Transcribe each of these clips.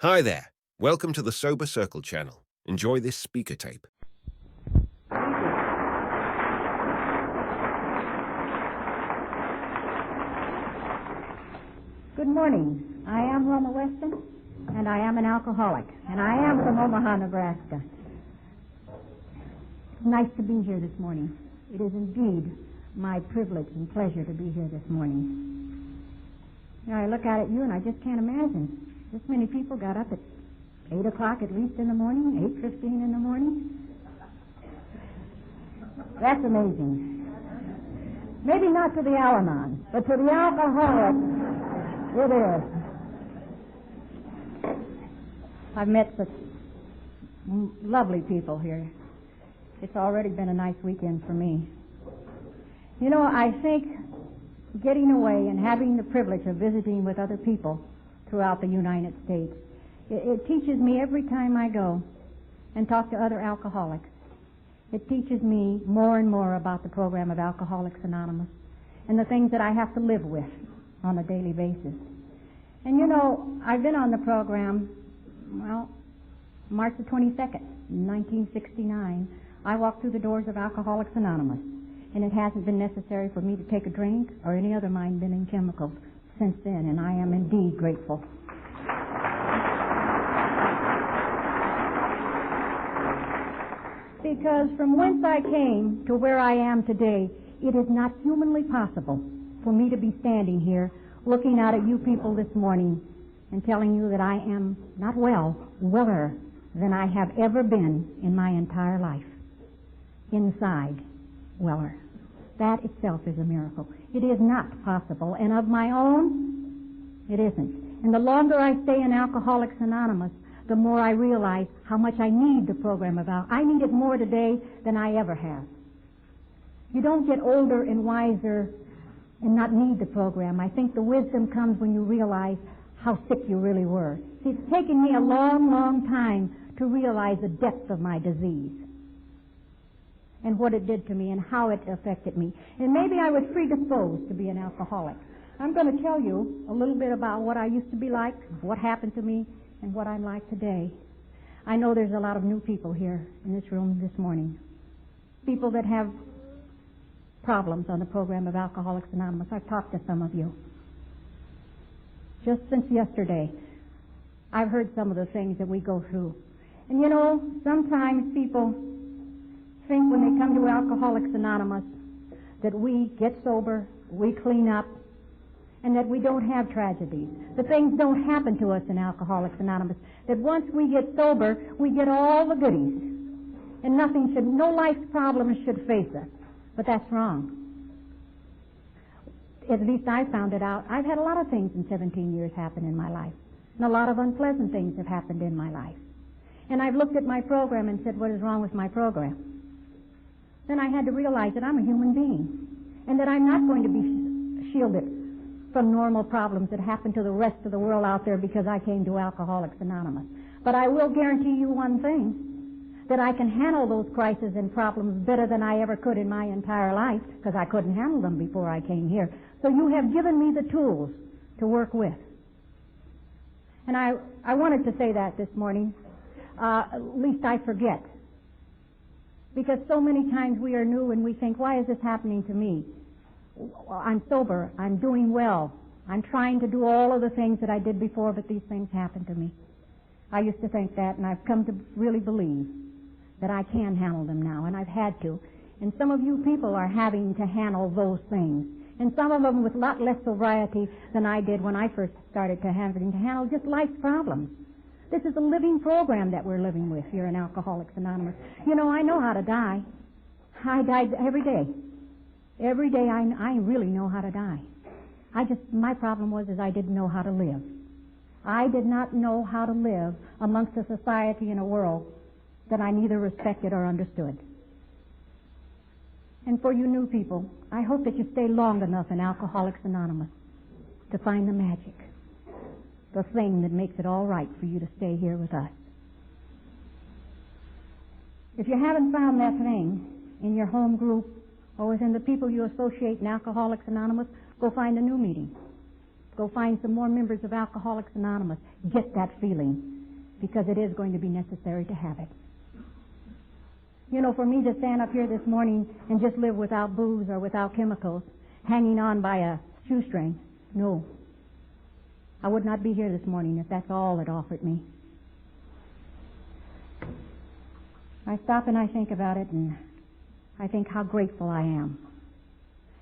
Hi there. Welcome to the Sober Circle channel. Enjoy this speaker tape. Good morning. I am Wilma Weston, and I am an alcoholic, and I am from Omaha, Nebraska. It's nice to be here this morning. It is indeed my privilege and pleasure to be here this morning. You know, I look out at you, and I just can't imagine. This many people got up at 8 o'clock at least in the morning, 8:15 in the morning. That's amazing. Maybe not to the Al-Anon, but to the alcoholic, it is. I've met such lovely people here. It's already been a nice weekend for me. You know, I think getting away and having the privilege of visiting with other people throughout the United States, it teaches me every time I go and talk to other alcoholics. It teaches me more and more about the program of Alcoholics Anonymous and the things that I have to live with on a daily basis. And you know, I've been on the program, March the 22nd, 1969. I walked through the doors of Alcoholics Anonymous, and it hasn't been necessary for me to take a drink or any other mind-bending chemicals since then, and I am indeed grateful. Because from whence I came to where I am today, it is not humanly possible for me to be standing here looking out at you people this morning and telling you that I am not weller than I have ever been in my entire life. Inside, weller. That itself is a miracle. It is not possible, and of my own, it isn't. And the longer I stay in Alcoholics Anonymous, the more I realize how much I need the program of Alcoholics. I need it more today than I ever have. You don't get older and wiser and not need the program. I think the wisdom comes when you realize how sick you really were. See, it's taken me a long, long time to realize the depth of my disease and what it did to me and how it affected me. And maybe I was predisposed to be an alcoholic. I'm going to tell you a little bit about what I used to be like, what happened to me, and what I'm like today. I know there's a lot of new people here in this room this morning. People that have problems on the program of Alcoholics Anonymous. I've talked to some of you. Just since yesterday, I've heard some of the things that we go through. And you know, sometimes people think when they come to Alcoholics Anonymous that we get sober, we clean up, and that we don't have tragedies. The things don't happen to us in Alcoholics Anonymous. That once we get sober, we get all the goodies. And no life's problems should face us. But that's wrong. At least I found it out. I've had a lot of things in 17 years happen in my life. And a lot of unpleasant things have happened in my life. And I've looked at my program and said, what is wrong with my program? Then I had to realize that I'm a human being. And that I'm not going to be shielded from normal problems that happen to the rest of the world out there because I came to Alcoholics Anonymous. But I will guarantee you one thing, that I can handle those crises and problems better than I ever could in my entire life, because I couldn't handle them before I came here. So you have given me the tools to work with. And I wanted to say that this morning, lest I forget. Because so many times we are new and we think, why is this happening to me? I'm sober. I'm doing well. I'm trying to do all of the things that I did before, but these things happen to me. I used to think that, and I've come to really believe that I can handle them now, and I've had to. And some of you people are having to handle those things. And some of them with a lot less sobriety than I did when I first started having to handle just life's problems. This is a living program that we're living with here in Alcoholics Anonymous. You know, I know how to die. I died every day. Every day I really know how to die. My problem was I didn't know how to live. I did not know how to live amongst a society and a world that I neither respected or understood. And for you new people, I hope that you stay long enough in Alcoholics Anonymous to find the magic, the thing that makes it all right for you to stay here with us. If you haven't found that thing in your home group or within the people you associate in Alcoholics Anonymous, go find a new meeting. Go find some more members of Alcoholics Anonymous. Get that feeling, because it is going to be necessary to have it. You know, for me to stand up here this morning and just live without booze or without chemicals, hanging on by a shoestring, no. I would not be here this morning if that's all it offered me. I stop and I think about it, and I think how grateful I am.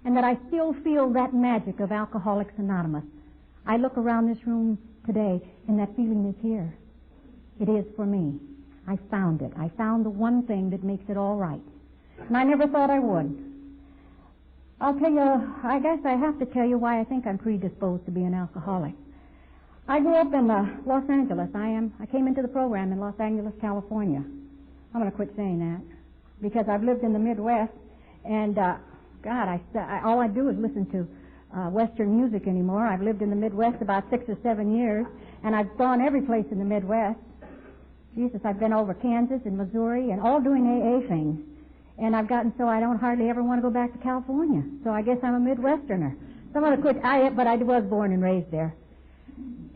And that I still feel that magic of Alcoholics Anonymous. I look around this room today, and that feeling is here. It is for me. I found it. I found the one thing that makes it all right. And I never thought I would. I'll tell you, I guess I have to tell you why I think I'm predisposed to be an alcoholic. I grew up in Los Angeles. I came into the program in Los Angeles, California. I'm going to quit saying that because I've lived in the Midwest, and God, all I do is listen to Western music anymore. I've lived in the Midwest about 6 or 7 years, and I've gone every place in the Midwest. Jesus, I've been over Kansas and Missouri and all doing AA things. And I've gotten so I don't hardly ever want to go back to California. So I guess I'm a Midwesterner. So I'm going to quit. But I was born and raised there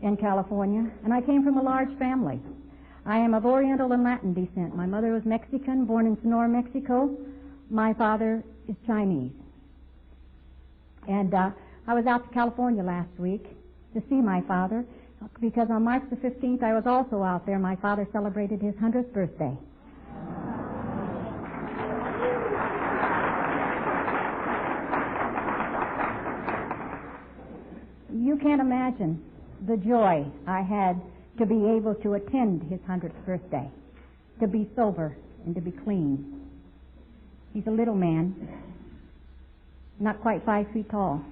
in California. And I came from a large family. I am of Oriental and Latin descent. My mother was Mexican, born in Sonora, Mexico. My father is Chinese. And I was out to California last week to see my father because on March the 15th I was also out there. My father celebrated his 100th birthday. You can't imagine the joy I had to be able to attend his 100th birthday, to be sober and to be clean. He's a little man, not quite 5 feet tall.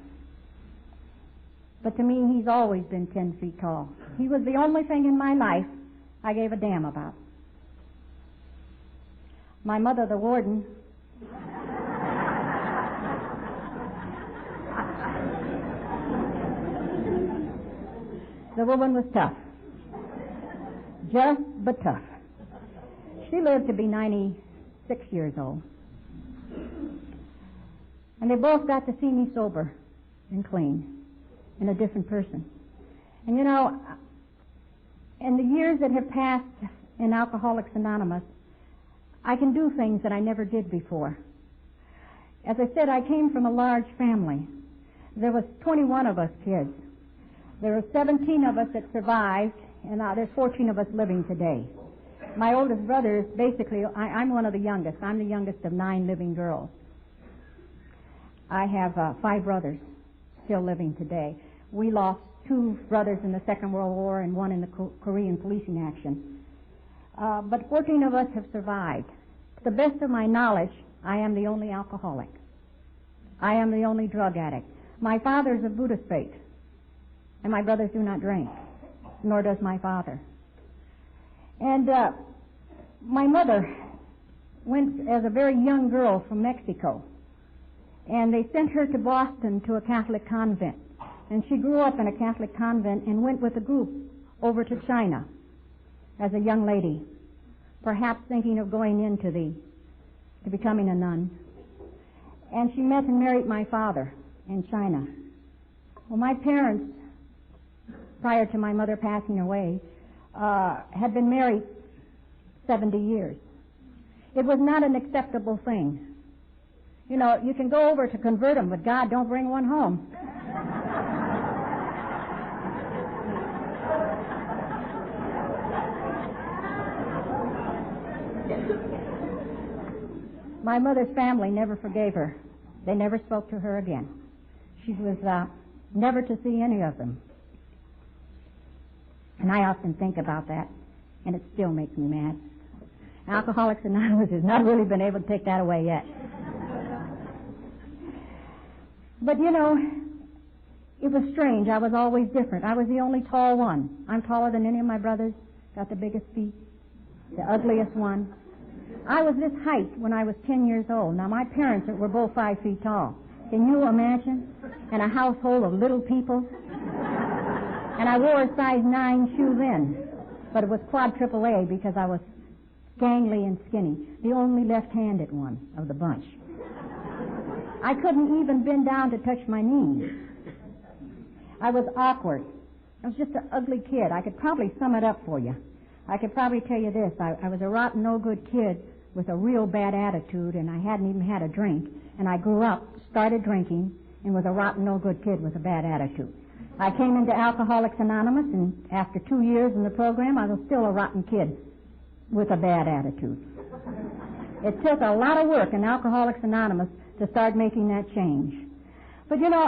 But to me, he's always been 10 feet tall. He was the only thing in my life I gave a damn about. My mother, the warden, the woman was tough. Just but tough. She lived to be 96 years old. And they both got to see me sober and clean and a different person. And you know, in the years that have passed in Alcoholics Anonymous, I can do things that I never did before. As I said, I came from a large family. There was 21 of us kids. There were 17 of us that survived, and now there's 14 of us living today. My oldest brother is basically, I'm one of the youngest. I'm the youngest of 9 living girls. I have 5 brothers still living today. We lost 2 brothers in the Second World War and 1 in the Korean policing action. But 14 of us have survived. To the best of my knowledge, I am the only alcoholic. I am the only drug addict. My father is of Buddhist faith, and my brothers do not drink, nor does my father. And my mother went as a very young girl from Mexico, and they sent her to Boston to a Catholic convent. And she grew up in a Catholic convent and went with a group over to China as a young lady, perhaps thinking of going into to becoming a nun. And she met and married my father in China. Well, my parents, prior to my mother passing away, had been married 70 years. It was not an acceptable thing. You know, you can go over to convert them, but God, don't bring one home. My mother's family never forgave her. They never spoke to her again. She was never to see any of them. And I often think about that, and it still makes me mad. Alcoholics Anonymous has not really been able to take that away yet. But, you know, it was strange. I was always different. I was the only tall one. I'm taller than any of my brothers, got the biggest feet, the ugliest one. I was this height when I was 10 years old. Now, my parents were both 5 feet tall. Can you imagine? In a household of little people? And I wore a size 9 shoe then, but it was quad triple A because I was gangly and skinny, the only left-handed one of the bunch. I couldn't even bend down to touch my knees. I was awkward. I was just an ugly kid. I could probably sum it up for you. I could probably tell you this. I was a rotten, no-good kid with a real bad attitude, and I hadn't even had a drink. And I grew up, started drinking, and was a rotten, no-good kid with a bad attitude. I came into Alcoholics Anonymous, and after 2 years in the program, I was still a rotten kid with a bad attitude. It took a lot of work in Alcoholics Anonymous to start making that change. But, you know,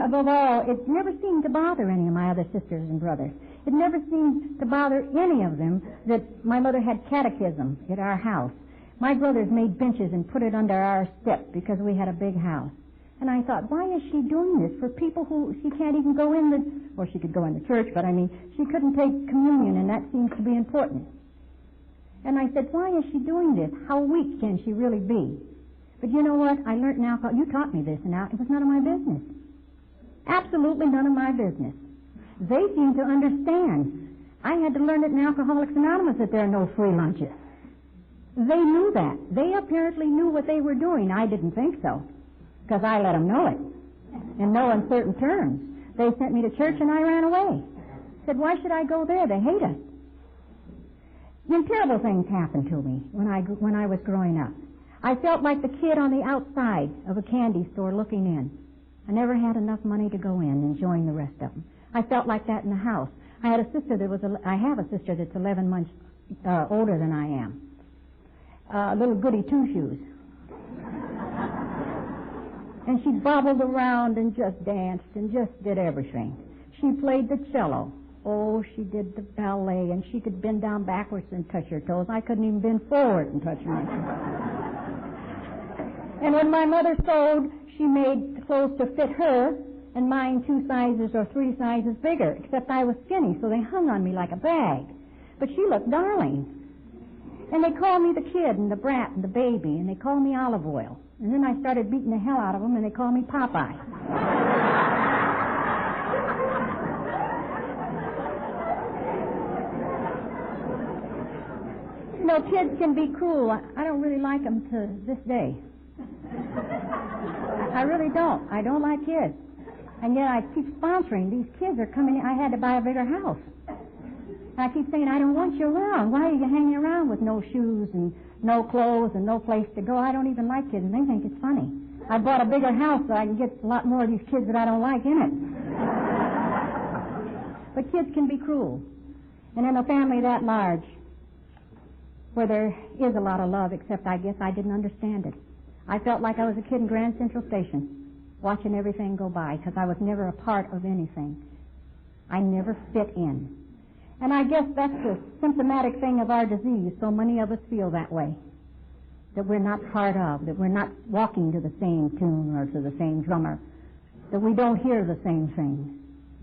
above all, it never seemed to bother any of my other sisters and brothers. It never seemed to bother any of them that my mother had catechism at our house. My brothers made benches and put it under our step because we had a big house. And I thought, why is she doing this for people who she can't even go in or she could go in the church, but I mean, she couldn't take communion, and that seems to be important. And I said, why is she doing this? How weak can she really be? But you know what? I learned in alcohol. You taught me this, and it was none of my business. Absolutely none of my business. They seem to understand. I had to learn it in Alcoholics Anonymous that there are no free lunches. They knew that. They apparently knew what they were doing. I didn't think so, because I let them know it in no uncertain terms. They sent me to church, and I ran away. Said, why should I go there? They hate us. Then terrible things happened to me when I was growing up. I felt like the kid on the outside of a candy store looking in. I never had enough money to go in and join the rest of them. I felt like that in the house. I have a sister that's 11 months older than I am. Little goody two-shoes. And she bobbled around and just danced and just did everything. She played the cello. Oh, she did the ballet, and she could bend down backwards and touch her toes. I couldn't even bend forward and touch my toes. And when my mother sewed, she made clothes to fit her, and mine 2 sizes or 3 sizes bigger, except I was skinny, so they hung on me like a bag. But she looked darling. And they called me the kid and the brat and the baby, and they called me Olive Oil. And then I started beating the hell out of them, and they called me Popeye. You know, kids can be cruel. I don't really like them to this day. I really don't. I don't like kids. And yet I keep sponsoring. These kids are coming in. I had to buy a bigger house. And I keep saying, I don't want you around. Why are you hanging around with no shoes and no clothes and no place to go? I don't even like kids, and they think it's funny. I bought a bigger house so I can get a lot more of these kids that I don't like in it. But kids can be cruel. And in a family that large, where there is a lot of love, except I guess I didn't understand it. I felt like I was a kid in Grand Central Station, watching everything go by, because I was never a part of anything. I never fit in. And I guess that's the symptomatic thing of our disease. So many of us feel that way, that we're not part of, that we're not walking to the same tune or to the same drummer, that we don't hear the same things.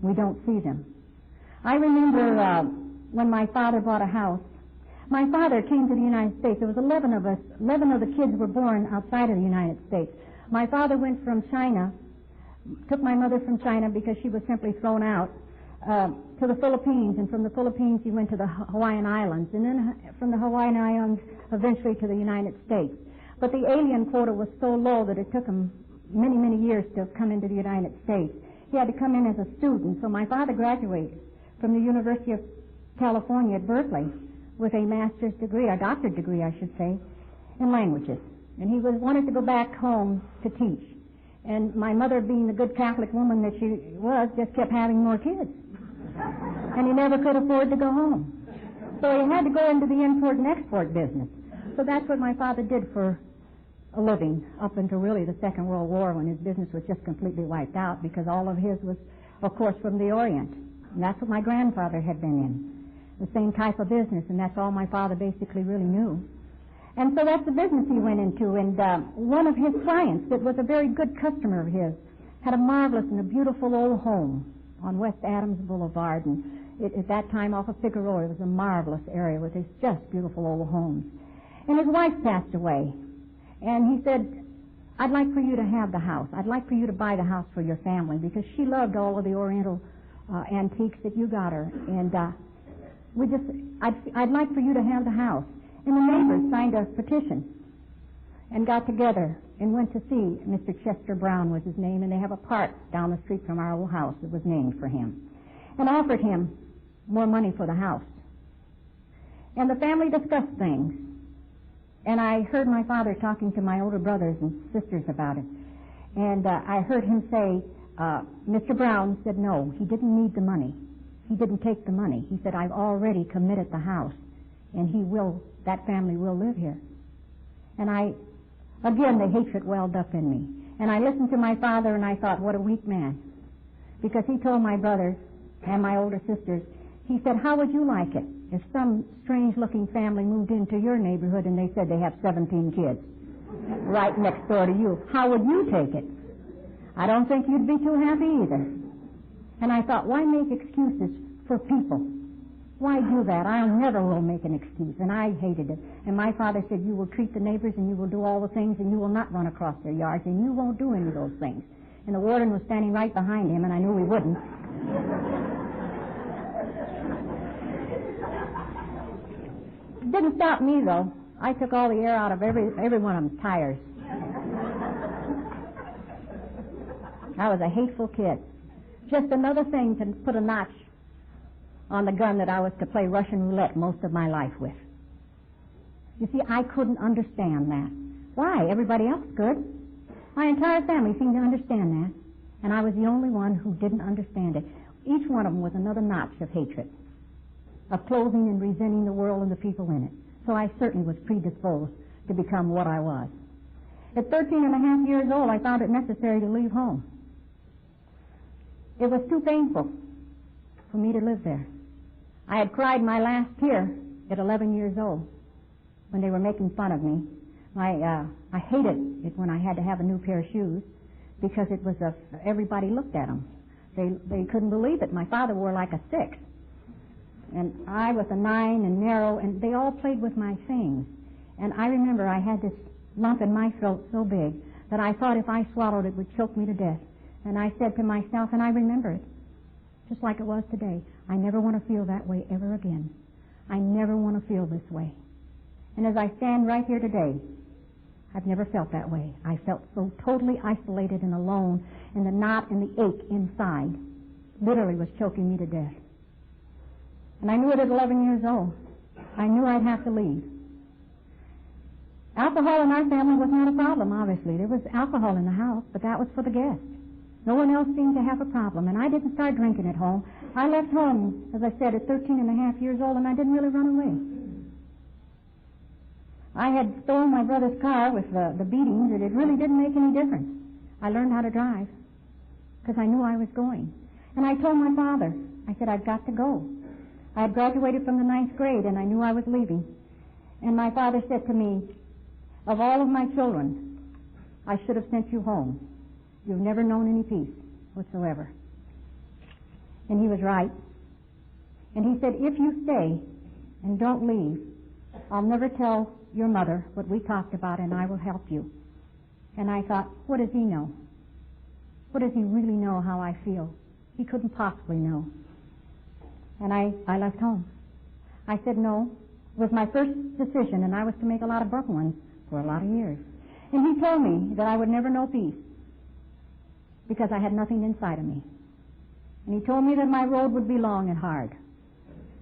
We don't see them. I remember when my father bought a house. My father came to the United States. There was 11 of us. 11 of the kids were born outside of the United States. My father went from China, took my mother from China because she was simply thrown out, to the Philippines, and from the Philippines he went to the Hawaiian Islands, and then from the Hawaiian Islands eventually to the United States. But the alien quota was so low that it took him many, many years to come into the United States. He had to come in as a student, so my father graduated from the University of California at Berkeley with a master's degree, a doctorate degree, I should say, in languages. And he wanted to go back home to teach. And my mother, being the good Catholic woman that she was, just kept having more kids. And he never could afford to go home. So he had to go into the import and export business. So that's what my father did for a living up until really the Second World War, when his business was just completely wiped out, because all of his was, of course, from the Orient. And that's what my grandfather had been in, the same type of business, and that's all my father basically really knew. And so that's the business he went into. And one of his clients that was a very good customer of his had a marvelous and a beautiful old home on West Adams Boulevard. And at that time off of Figueroa, it was a marvelous area with these just beautiful old homes. And his wife passed away. And he said, I'd like for you to have the house. I'd like for you to buy the house for your family, because she loved all of the Oriental antiques that you got her. And I'd like for you to have the house. And the neighbors signed a petition. and got together and went to see Mr. Chester Brown was his name, and they have a park down the street from our old house that was named for him, and offered him more money for the house. And the family discussed things, and I heard my father talking to my older brothers and sisters about it, and I heard him say, Mr. Brown said no, he didn't need the money. He didn't take the money. He said, I've already committed the house, and that family will live here. And again, the hatred welled up in me. And I listened to my father, and I thought, what a weak man. Because he told my brothers and my older sisters, he said, how would you like it if some strange-looking family moved into your neighborhood and they said they have 17 kids right next door to you? How would you take it? I don't think you'd be too happy either. And I thought, why make excuses for people? Why do that? I never will make an excuse. And I hated it. And my father said, you will treat the neighbors and you will do all the things and you will not run across their yards and you won't do any of those things. And the warden was standing right behind him, and I knew he wouldn't. It didn't stop me, though. I took all the air out of every one of them's tires. I was a hateful kid. Just another thing to put a notch on the gun that I was to play Russian roulette most of my life with. You see, I couldn't understand that. Why? Everybody else could. My entire family seemed to understand that, and I was the only one who didn't understand it. Each one of them was another notch of hatred, of clothing and resenting the world and the people in it. So I certainly was predisposed to become what I was. At 13 and a half years old, I found it necessary to leave home. It was too painful for me to live there. I had cried my last tear at 11 years old when they were making fun of me. I hated it when I had to have a new pair of shoes because it was everybody looked at them. They couldn't believe it. My father wore like a 6. And I was a 9 and narrow, and they all played with my things. And I remember I had this lump in my throat so big that I thought if I swallowed it would choke me to death. And I said to myself, and I remember it, just like it was today, I never want to feel that way ever again. I never want to feel this way. And as I stand right here today, I've never felt that way. I felt so totally isolated and alone, and the knot and the ache inside literally was choking me to death. And I knew it at 11 years old. I knew I'd have to leave. Alcohol in our family was not a problem, obviously. There was alcohol in the house, but that was for the guests. No one else seemed to have a problem, and I didn't start drinking at home. I left home, as I said, at 13 and a half years old, and I didn't really run away. I had stolen my brother's car with the beatings, and it really didn't make any difference. I learned how to drive because I knew I was going. And I told my father, I said, I've got to go. I had graduated from the 9th grade, and I knew I was leaving. And my father said to me, of all of my children, I should have sent you home. You've never known any peace whatsoever. And he was right. And he said, if you stay and don't leave, I'll never tell your mother what we talked about, and I will help you. And I thought, what does he know? What does he really know how I feel? He couldn't possibly know. And I left home. I said no. It was my first decision, and I was to make a lot of broken ones for a lot of years. And he told me that I would never know peace because I had nothing inside of me. And he told me that my road would be long and hard.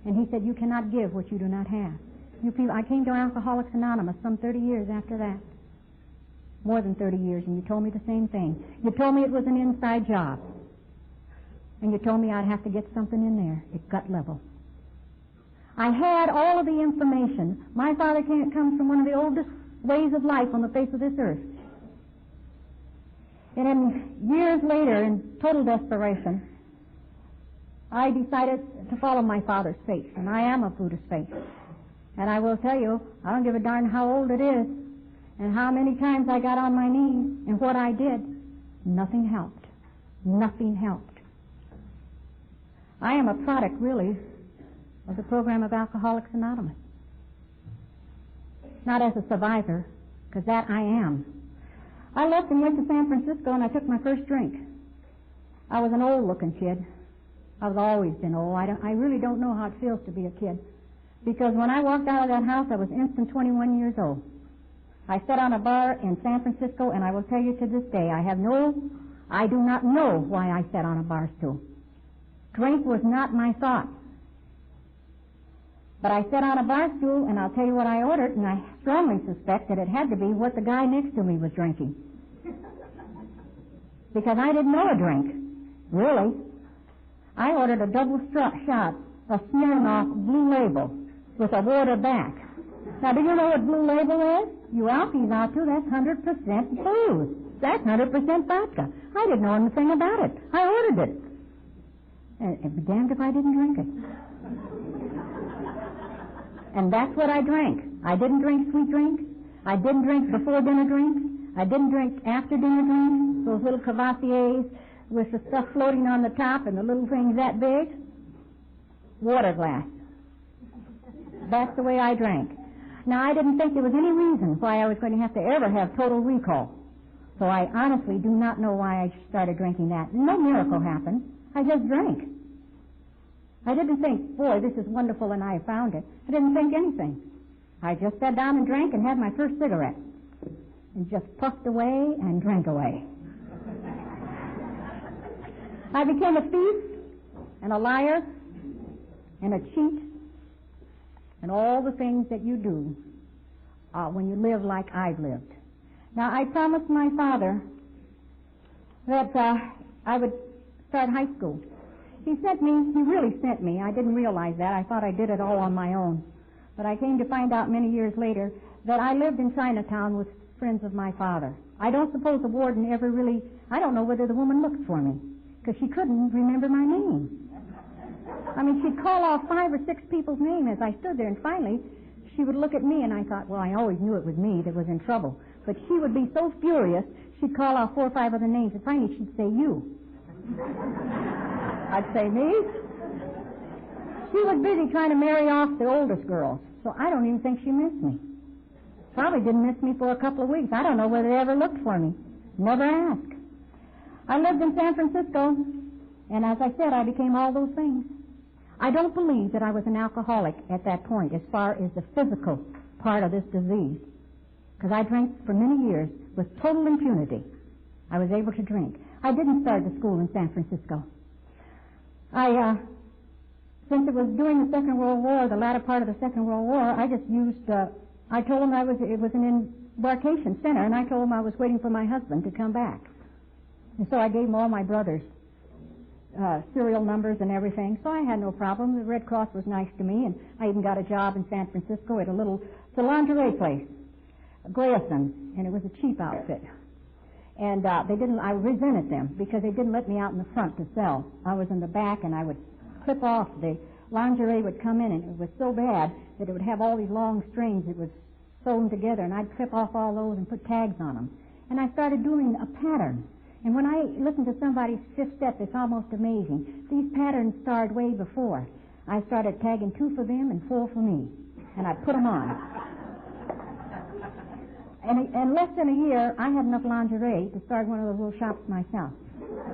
And he said, you cannot give what you do not have. I came to Alcoholics Anonymous some 30 years after that. More than 30 years, and you told me the same thing. You told me it was an inside job. And you told me I'd have to get something in there at gut level. I had all of the information. My father comes from one of the oldest ways of life on the face of this earth. And then years later, in total desperation, I decided to follow my father's faith, and I am of Buddhist faith. And I will tell you, I don't give a darn how old it is, and how many times I got on my knees, and what I did. Nothing helped. Nothing helped. I am a product, really, of the program of Alcoholics Anonymous. Not as a survivor, because that I am. I left and went to San Francisco, and I took my first drink. I was an old-looking kid. I've always been old. I really don't know how it feels to be a kid. Because when I walked out of that house, I was instant 21 years old. I sat on a bar in San Francisco, and I will tell you to this day, I do not know why I sat on a bar stool. Drink was not my thought. But I sat on a bar stool, and I'll tell you what I ordered, and I strongly suspect that it had to be what the guy next to me was drinking. Because I didn't know a drink. Really. I ordered a double shot of Smirnoff Blue Label with a water back. Now, do you know what Blue Label is? You Alkies out too, that's 100% booze. That's 100% vodka. I didn't know anything about it. I ordered it. And it'd be damned if I didn't drink it. And that's what I drank. I didn't drink sweet drinks. I didn't drink before dinner drinks. I didn't drink after dinner drinks. Those little Cavassiers with the stuff floating on the top and the little things that big. Water glass. That's the way I drank. Now, I didn't think there was any reason why I was going to have to ever have total recall. So I honestly do not know why I started drinking that. No miracle happened. I just drank. I didn't think, boy, this is wonderful and I found it. I didn't think anything. I just sat down and drank and had my first cigarette. And just puffed away and drank away. I became a thief and a liar and a cheat and all the things that you do when you live like I've lived. Now, I promised my father that I would start high school. He really sent me. I didn't realize that. I thought I did it all on my own. But I came to find out many years later that I lived in Chinatown with friends of my father. I don't suppose the warden ever really, I don't know whether the woman looked for me, because she couldn't remember my name. I mean, she'd call off 5 or 6 people's names as I stood there, and finally she would look at me, and I thought, well, I always knew it was me that was in trouble. But she would be so furious, she'd call off 4 or 5 other names, and finally she'd say, you. I'd say, me? She was busy trying to marry off the oldest girls, so I don't even think she missed me. Probably didn't miss me for a couple of weeks. I don't know whether they ever looked for me. Never asked. I lived in San Francisco, and as I said, I became all those things. I don't believe that I was an alcoholic at that point as far as the physical part of this disease, because I drank for many years with total impunity. I was able to drink. I didn't start the school in San Francisco. Since it was during the Second World War, the latter part of the Second World War, I just used, I told them it was an embarkation center, and I told them I was waiting for my husband to come back. And so I gave them all my brothers' serial numbers and everything, so I had no problem. The Red Cross was nice to me, and I even got a job in San Francisco at it's a lingerie place, Grayson, and it was a cheap outfit. And I resented them because they didn't let me out in the front to sell. I was in the back, and I would clip off. The lingerie would come in, and it was so bad that it would have all these long strings that was sewn together, and I'd clip off all those and put tags on them. And I started doing a pattern. And when I listen to somebody's fifth step, it's almost amazing. These patterns started way before. I started tagging 2 for them and 4 for me, and I put them on. And in less than a year, I had enough lingerie to start one of those little shops myself.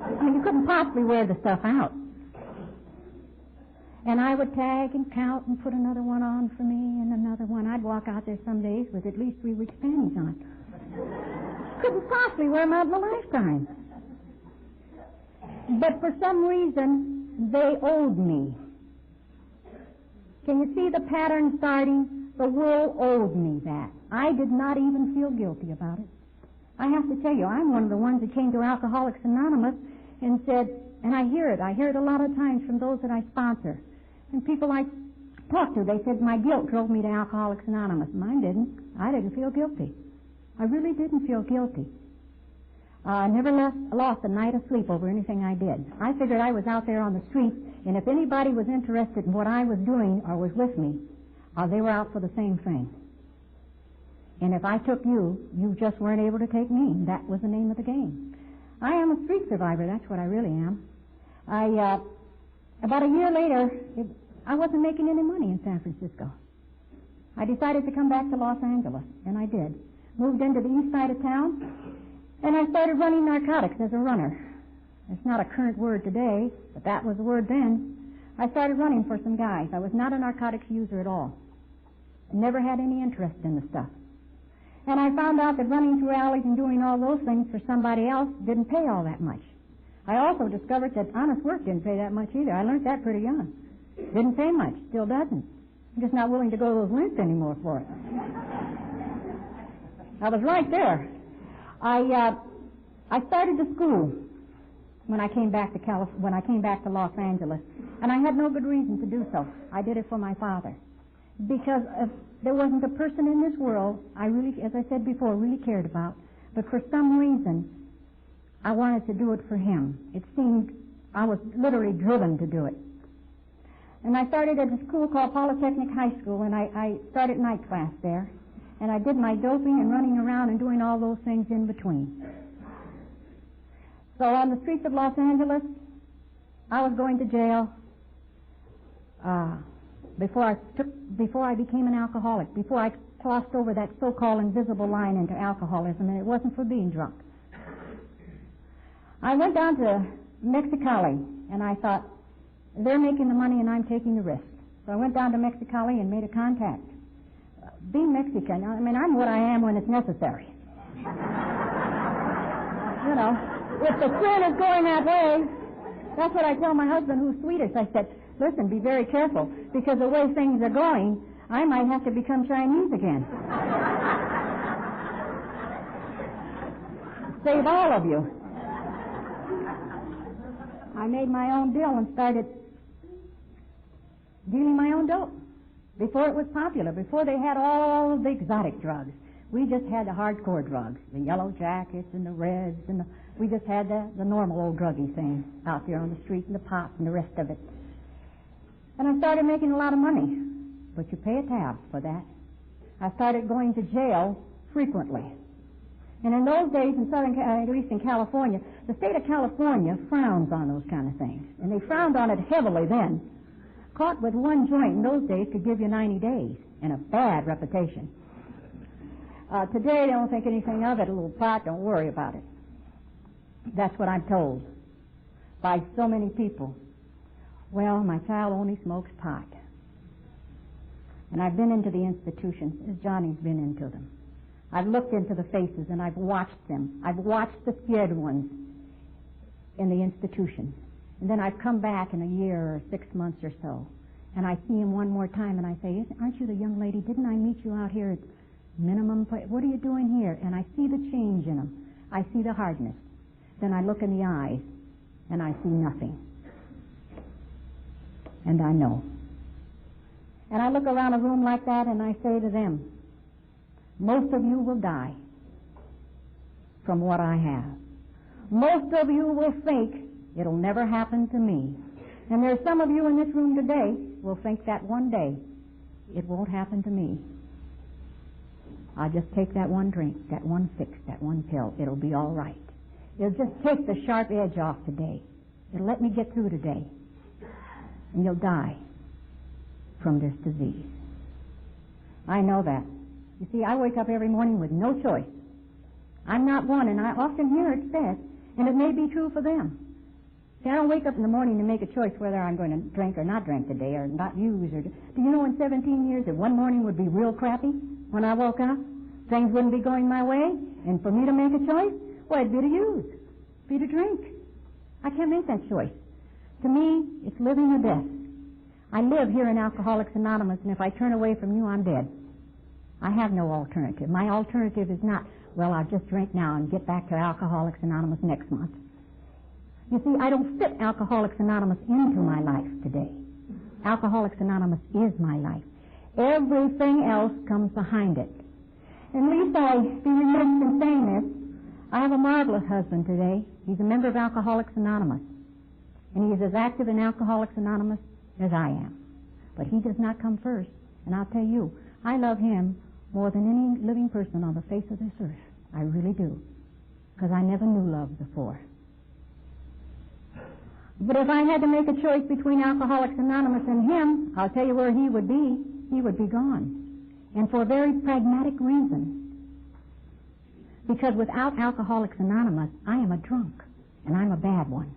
I mean, you couldn't possibly wear the stuff out. And I would tag and count and put another one on for me and another one. I'd walk out there some days with at least 3 weeks' panties on. Couldn't possibly wear them out in a lifetime. But for some reason, they owed me. Can you see the pattern starting? The world owed me that. I did not even feel guilty about it. I have to tell you, I'm one of the ones that came to Alcoholics Anonymous and said, and I hear it a lot of times from those that I sponsor. And people I talk to, they said, my guilt drove me to Alcoholics Anonymous. Mine didn't. I didn't feel guilty. I really didn't feel guilty. I never lost a night of sleep over anything I did. I figured I was out there on the street, and if anybody was interested in what I was doing or was with me, they were out for the same thing. And if I took you, you just weren't able to take me. That was the name of the game. I am a street survivor. That's what I really am. About a year later, I wasn't making any money in San Francisco. I decided to come back to Los Angeles, and I did. Moved into the east side of town, and I started running narcotics as a runner. It's not a current word today, but that was the word then. I started running for some guys. I was not a narcotics user at all. I never had any interest in the stuff. And I found out that running through alleys and doing all those things for somebody else didn't pay all that much. I also discovered that honest work didn't pay that much either. I learned that pretty young. Didn't pay much, still doesn't. I'm just not willing to go to those lengths anymore for it. I was right there. I started to school when I came back to Los Angeles, and I had no good reason to do so. I did it for my father, because there wasn't a person in this world I really, as I said before, really cared about, but for some reason I wanted to do it for him. It seemed I was literally driven to do it. And I started at a school called Polytechnic High School, and I started night class there. And I did my doping and running around and doing all those things in between. So on the streets of Los Angeles, I was going to jail before I became an alcoholic, before I crossed over that so-called invisible line into alcoholism, and it wasn't for being drunk. I went down to Mexicali, and I thought, they're making the money and I'm taking the risk. So I went down to Mexicali and made a contact. Being Mexican, I mean, I'm what I am when it's necessary. You know, if the trend is going that way, that's what I tell my husband, who's Swedish. I said, listen, be very careful, because the way things are going, I might have to become Chinese again. Save all of you. I made my own deal and started dealing my own dope. Before it was popular, before they had all the exotic drugs, we just had the hardcore drugs, the yellow jackets and the reds, and we just had the normal old druggy thing out there on the street, and the pot and the rest of it. And I started making a lot of money, but you pay a tab for that. I started going to jail frequently. And in those days, at least in California, the state of California frowns on those kind of things, and they frowned on it heavily then. Caught with one joint in those days could give you 90 days and a bad reputation. Today, they don't think anything of it. A little pot, don't worry about it. That's what I'm told by so many people. Well, my child only smokes pot. And I've been into the institutions, as Johnny's been into them. I've looked into the faces and I've watched them. I've watched the scared ones in the institutions. And then I've come back in a year or 6 months or so, and I see him one more time, and I say, aren't you the young lady? Didn't I meet you out here at minimum? What are you doing here? And I see the change in him. I see the hardness. Then I look in the eyes, and I see nothing. And I know. And I look around a room like that, and I say to them, most of you will die from what I have. Most of you will think it'll never happen to me. And there's some of you in this room today will think that one day it won't happen to me. I'll just take that one drink, that one fix, that one pill. It'll be all right. It'll just take the sharp edge off today. It'll let me get through today. And you'll die from this disease. I know that. You see, I wake up every morning with no choice. I'm not one, and I often hear it said, and it may be true for them. See, I don't wake up in the morning to make a choice whether I'm going to drink or not drink today, or not use, or... Do you know in 17 years that one morning would be real crappy when I woke up? Things wouldn't be going my way, and for me to make a choice, well, it'd be to use, be to drink. I can't make that choice. To me, it's living or death. I live here in Alcoholics Anonymous, and if I turn away from you, I'm dead. I have no alternative. My alternative is not, well, I'll just drink now and get back to Alcoholics Anonymous next month. You see, I don't fit Alcoholics Anonymous into my life today. Alcoholics Anonymous is my life. Everything else comes behind it. And at least I be remiss in saying this. I have a marvelous husband today. He's a member of Alcoholics Anonymous. And he is as active in Alcoholics Anonymous as I am. But he does not come first. And I'll tell you, I love him more than any living person on the face of this earth. I really do. Because I never knew love before. But if I had to make a choice between Alcoholics Anonymous and him, I'll tell you where he would be. He would be gone. And for a very pragmatic reason. Because without Alcoholics Anonymous, I am a drunk, and I'm a bad one.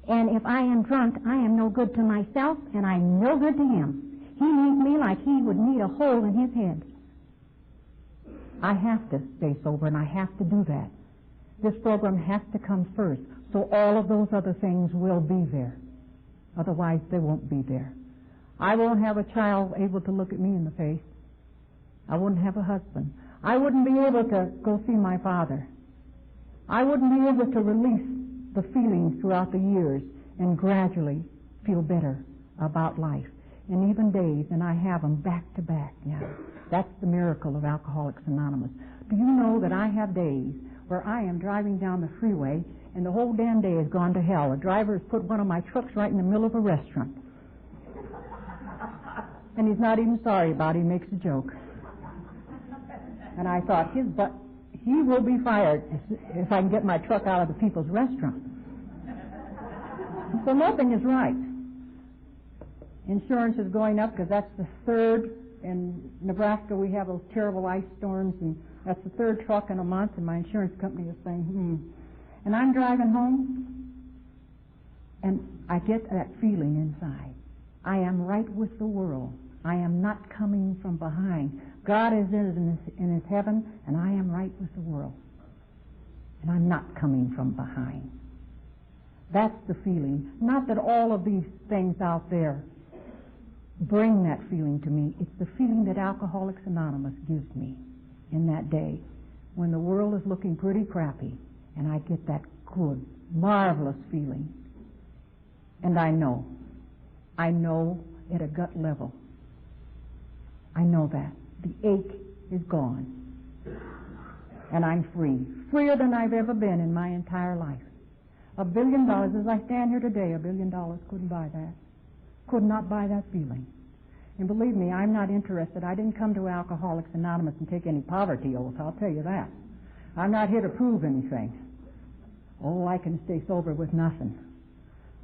And if I am drunk, I am no good to myself, and I'm no good to him. He needs me like he would need a hole in his head. I have to stay sober, and I have to do that. This program has to come first, so all of those other things will be there. Otherwise, they won't be there. I won't have a child able to look at me in the face. I wouldn't have a husband. I wouldn't be able to go see my father. I wouldn't be able to release the feelings throughout the years and gradually feel better about life. And even days, and I have them back to back now. That's the miracle of Alcoholics Anonymous. Do you know that I have days where I am driving down the freeway and the whole damn day has gone to hell? A driver has put one of my trucks right in the middle of a restaurant. And he's not even sorry about it. He makes a joke. And I thought, he will be fired if I can get my truck out of the people's restaurant. So nothing is right. Insurance is going up because that's the third. In Nebraska, we have those terrible ice storms, and that's the third truck in a month, and my insurance company is saying, And I'm driving home, and I get that feeling inside. I am right with the world. I am not coming from behind. God is in his heaven, and I am right with the world. And I'm not coming from behind. That's the feeling. Not that all of these things out there bring that feeling to me. It's the feeling that Alcoholics Anonymous gives me in that day when the world is looking pretty crappy, and I get that good, marvelous feeling. And I know at a gut level, I know that. The ache is gone. And I'm free. Freer than I've ever been in my entire life. $1 billion, as I stand here today, $1 billion couldn't buy that. Could not buy that feeling. And believe me, I'm not interested. I didn't come to Alcoholics Anonymous and take any poverty oaths, I'll tell you that. I'm not here to prove anything. Oh, I can stay sober with nothing.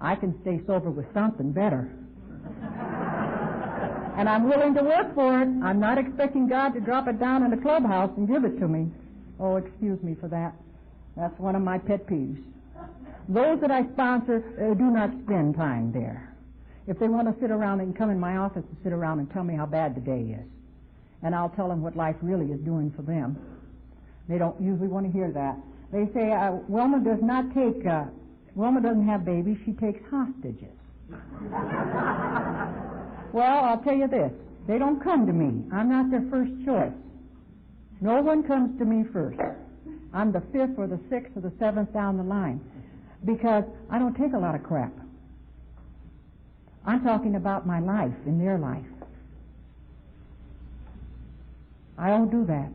I can stay sober with something better. And I'm willing to work for it. I'm not expecting God to drop it down in the clubhouse and give it to me. Oh, excuse me for that. That's one of my pet peeves. Those that I sponsor do not spend time there. If they want to sit around, they can come in my office and sit around and tell me how bad the day is. And I'll tell them what life really is doing for them. They don't usually want to hear that. They say, Wilma doesn't have babies, she takes hostages. Well, I'll tell you this. They don't come to me. I'm not their first choice. No one comes to me first. I'm the 5th or the 6th or the 7th down the line because I don't take a lot of crap. I'm talking about my life and their life. I don't do that.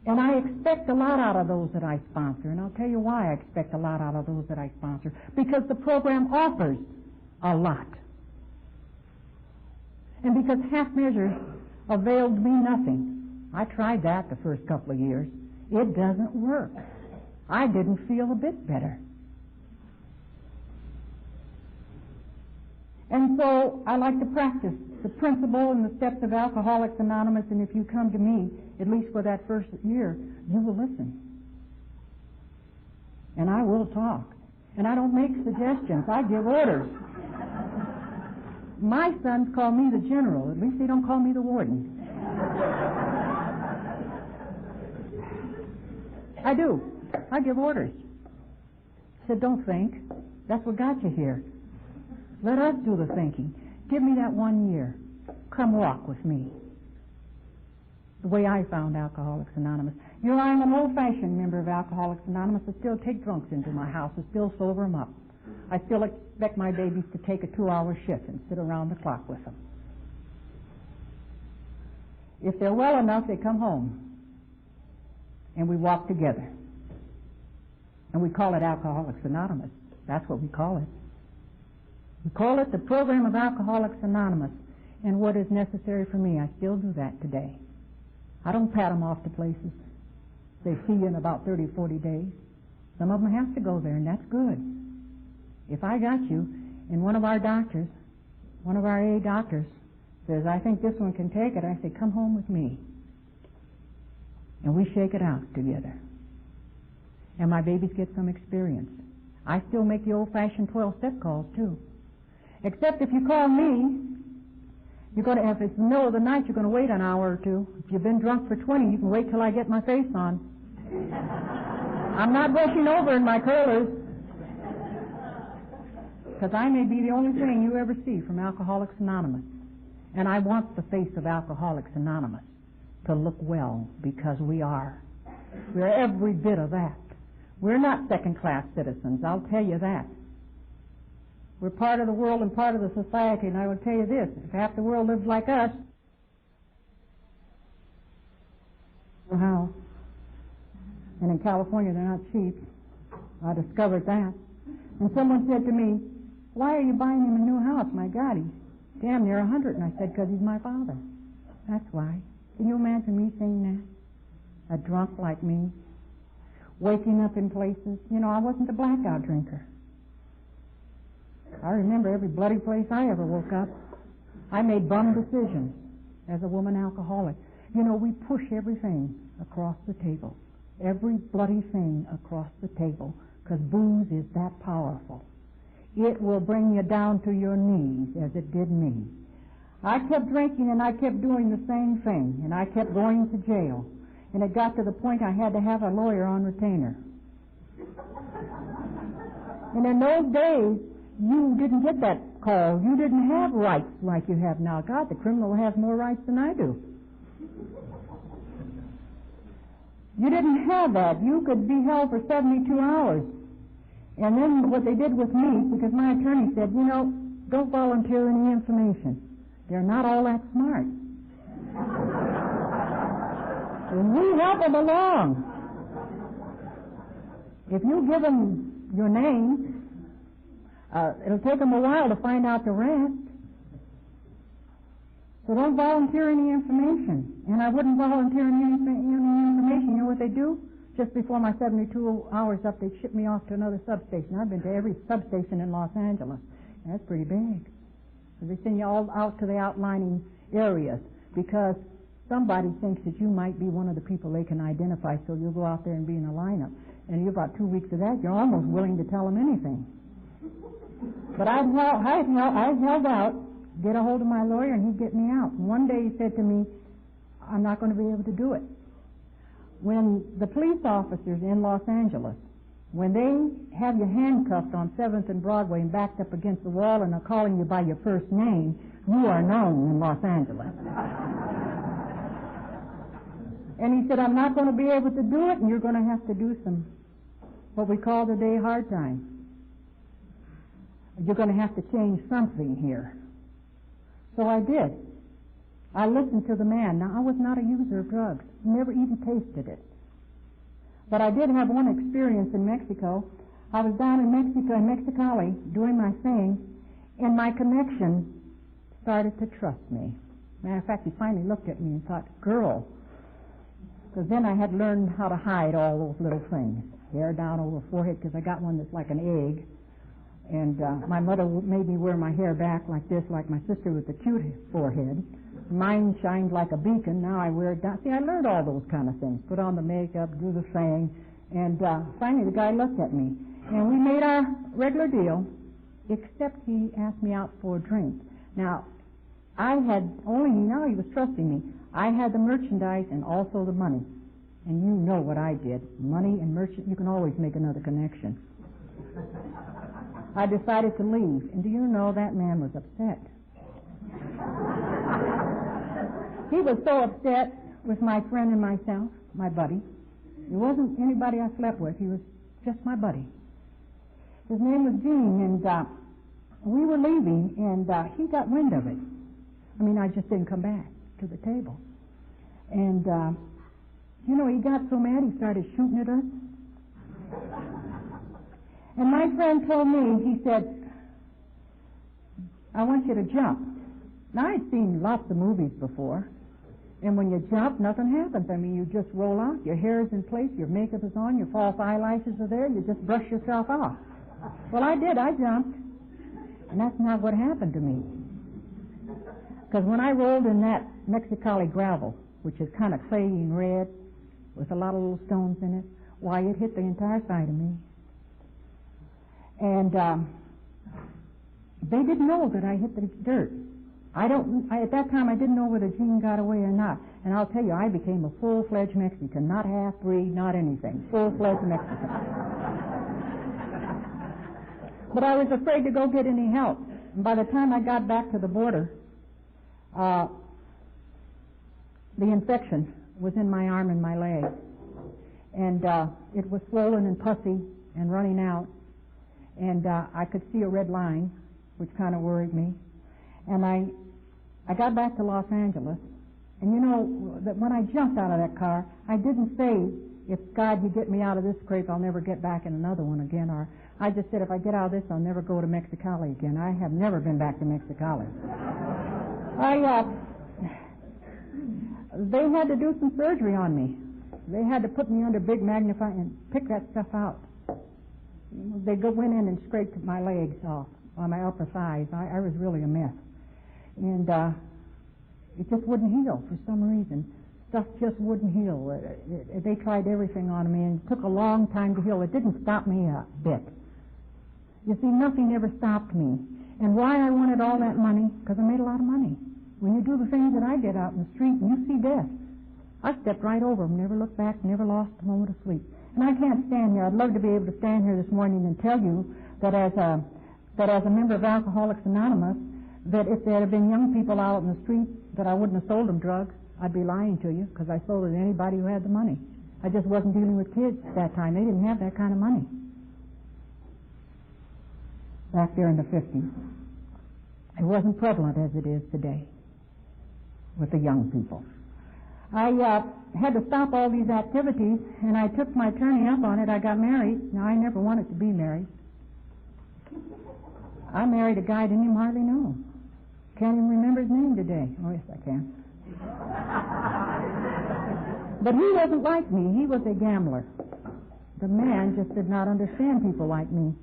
And I expect a lot out of those that I sponsor, and I'll tell you why I expect a lot out of those that I sponsor. Because the program offers a lot. And because half measures availed me nothing. I tried that the first couple of years. It doesn't work. I didn't feel a bit better. And so I like to practice the principle and the steps of Alcoholics Anonymous, and if you come to me, at least for that first year, you will listen. And I will talk. And I don't make suggestions. I give orders. My sons call me the general. At least they don't call me the warden. I do. I give orders. I said, don't think. That's what got you here. Let us do the thinking. Give me that 1 year. Come walk with me. The way I found Alcoholics Anonymous. I'm an old-fashioned member of Alcoholics Anonymous. I still take drunks into my house. I still sober them up. I still expect my babies to take a 2-hour shift and sit around the clock with them. If they're well enough, they come home. And we walk together. And we call it Alcoholics Anonymous. That's what we call it. We call it the program of Alcoholics Anonymous. And what is necessary for me, I still do that today. I don't pat them off to places. They see you in about 30, 40 days. Some of them have to go there, and that's good. If I got you, and one of our AA doctors, says, I think this one can take it, I say, come home with me. And we shake it out together. And my babies get some experience. I still make the old-fashioned 12-step calls, too. Except if you call me, You're going to, if it's the middle of the night, you're going to wait an hour or two. If you've been drunk for 20, you can wait till I get my face on. I'm not rushing over in my curlers. Because I may be the only thing you ever see from Alcoholics Anonymous. And I want the face of Alcoholics Anonymous to look well, because we are. We're every bit of that. We're not second-class citizens, I'll tell you that. We're part of the world and part of the society, and I will tell you this, if half the world lived like us, how? And in California they're not cheap. I discovered that. And someone said to me, why are you buying him a new house? My God, he's damn near 100. And I said, because he's my father. That's why. Can you imagine me saying that? A drunk like me, waking up in places. You know, I wasn't a blackout drinker. I remember every bloody place I ever woke up. I made bum decisions as a woman alcoholic. You know, we push everything across the table. Every bloody thing across the table, because booze is that powerful. It will bring you down to your knees, as it did me. I kept drinking, and I kept doing the same thing, and I kept going to jail. And it got to the point I had to have a lawyer on retainer. And in those days, you didn't get that call. You didn't have rights like you have now. God, the criminal has more rights than I do. You didn't have that. You could be held for 72 hours. And then what they did with me, because my attorney said, you know, don't volunteer any information. They're not all that smart. And we help them along. If you give them your name, it'll take them a while to find out the rest. So don't volunteer any information. And I wouldn't volunteer any information. You know what they do? Just before my 72 hours up, they'd ship me off to another substation. I've been to every substation in Los Angeles. And that's pretty big. So they send you all out to the outlining areas because somebody thinks that you might be one of the people they can identify, so you'll go out there and be in a lineup. And you're about 2 weeks of that, you're almost willing to tell them anything. But I held out, get a hold of my lawyer, and he'd get me out. And one day he said to me, I'm not going to be able to do it. When the police officers in Los Angeles, when they have you handcuffed on 7th and Broadway and backed up against the wall and are calling you by your first name, you are known in Los Angeles. And he said, I'm not going to be able to do it, and you're going to have to do some, what we call today, hard time. You're going to have to change something here. So I did. I listened to the man. Now, I was not a user of drugs. Never even tasted it. But I did have one experience in Mexico. I was down in Mexico, in Mexicali, doing my thing, and my connection started to trust me. Matter of fact, he finally looked at me and thought, girl. Because then I had learned how to hide all those little things. Hair down over the forehead, because I got one that's like an egg. And my mother made me wear my hair back like this, like my sister with the cute forehead. Mine shined like a beacon. Now I wear it down. See, I learned all those kind of things. Put on the makeup, do the thing. And finally the guy looked at me. And we made our regular deal, except he asked me out for a drink. Now, now he was trusting me. I had the merchandise and also the money. And you know what I did. Money and merchandise, you can always make another connection. I decided to leave. And do you know that man was upset? He was so upset with my friend and myself, my buddy. It wasn't anybody I slept with. He was just my buddy. His name was Gene, and we were leaving, and he got wind of it. I mean, I just didn't come back to the table. And, he got so mad he started shooting at us. And my friend told me, he said, I want you to jump. Now, I'd seen lots of movies before. And when you jump, nothing happens. I mean, you just roll out, your hair is in place, your makeup is on, your false eyelashes are there, you just brush yourself off. Well, I did. I jumped. And that's not what happened to me. Because when I rolled in that Mexicali gravel, which is kind of clayey and red, with a lot of little stones in it, why, it hit the entire side of me. And they didn't know that I hit the dirt. At that time, I didn't know whether Gene got away or not. And I'll tell you, I became a full-fledged Mexican, not half-breed, not anything. Full-fledged Mexican. But I was afraid to go get any help. And by the time I got back to the border, the infection was in my arm and my leg. And it was swollen and pussy and running out. And I could see a red line, which kind of worried me. And I got back to Los Angeles, and you know that when I jumped out of that car, I didn't say, if God, you get me out of this scrape, I'll never get back in another one again, or I just said, if I get out of this, I'll never go to Mexicali again. I have never been back to Mexicali. They had to do some surgery on me. They had to put me under big magnifying and pick that stuff out. They went in and scraped my legs off on my upper thighs. I was really a mess. And it just wouldn't heal for some reason. Stuff just wouldn't heal. They tried everything on me, and it took a long time to heal. It didn't stop me a bit. You see, nothing ever stopped me. And why I wanted all that money? Because I made a lot of money. When you do the things that I did out in the street and you see death, I stepped right over them, never looked back, never lost a moment of sleep. And I can't stand here. I'd love to be able to stand here this morning and tell you that as a member of Alcoholics Anonymous, that if there had been young people out in the street, that I wouldn't have sold them drugs. I'd be lying to you, because I sold it to anybody who had the money. I just wasn't dealing with kids at that time. They didn't have that kind of money back there in the 50s. It wasn't prevalent as it is today with the young people. I had to stop all these activities, and I took my turning up on it. I got married. Now, I never wanted to be married. I married a guy I didn't even hardly know. Can't even remember his name today. Oh, yes, I can. But he wasn't like me. He was a gambler. The man just did not understand people like me.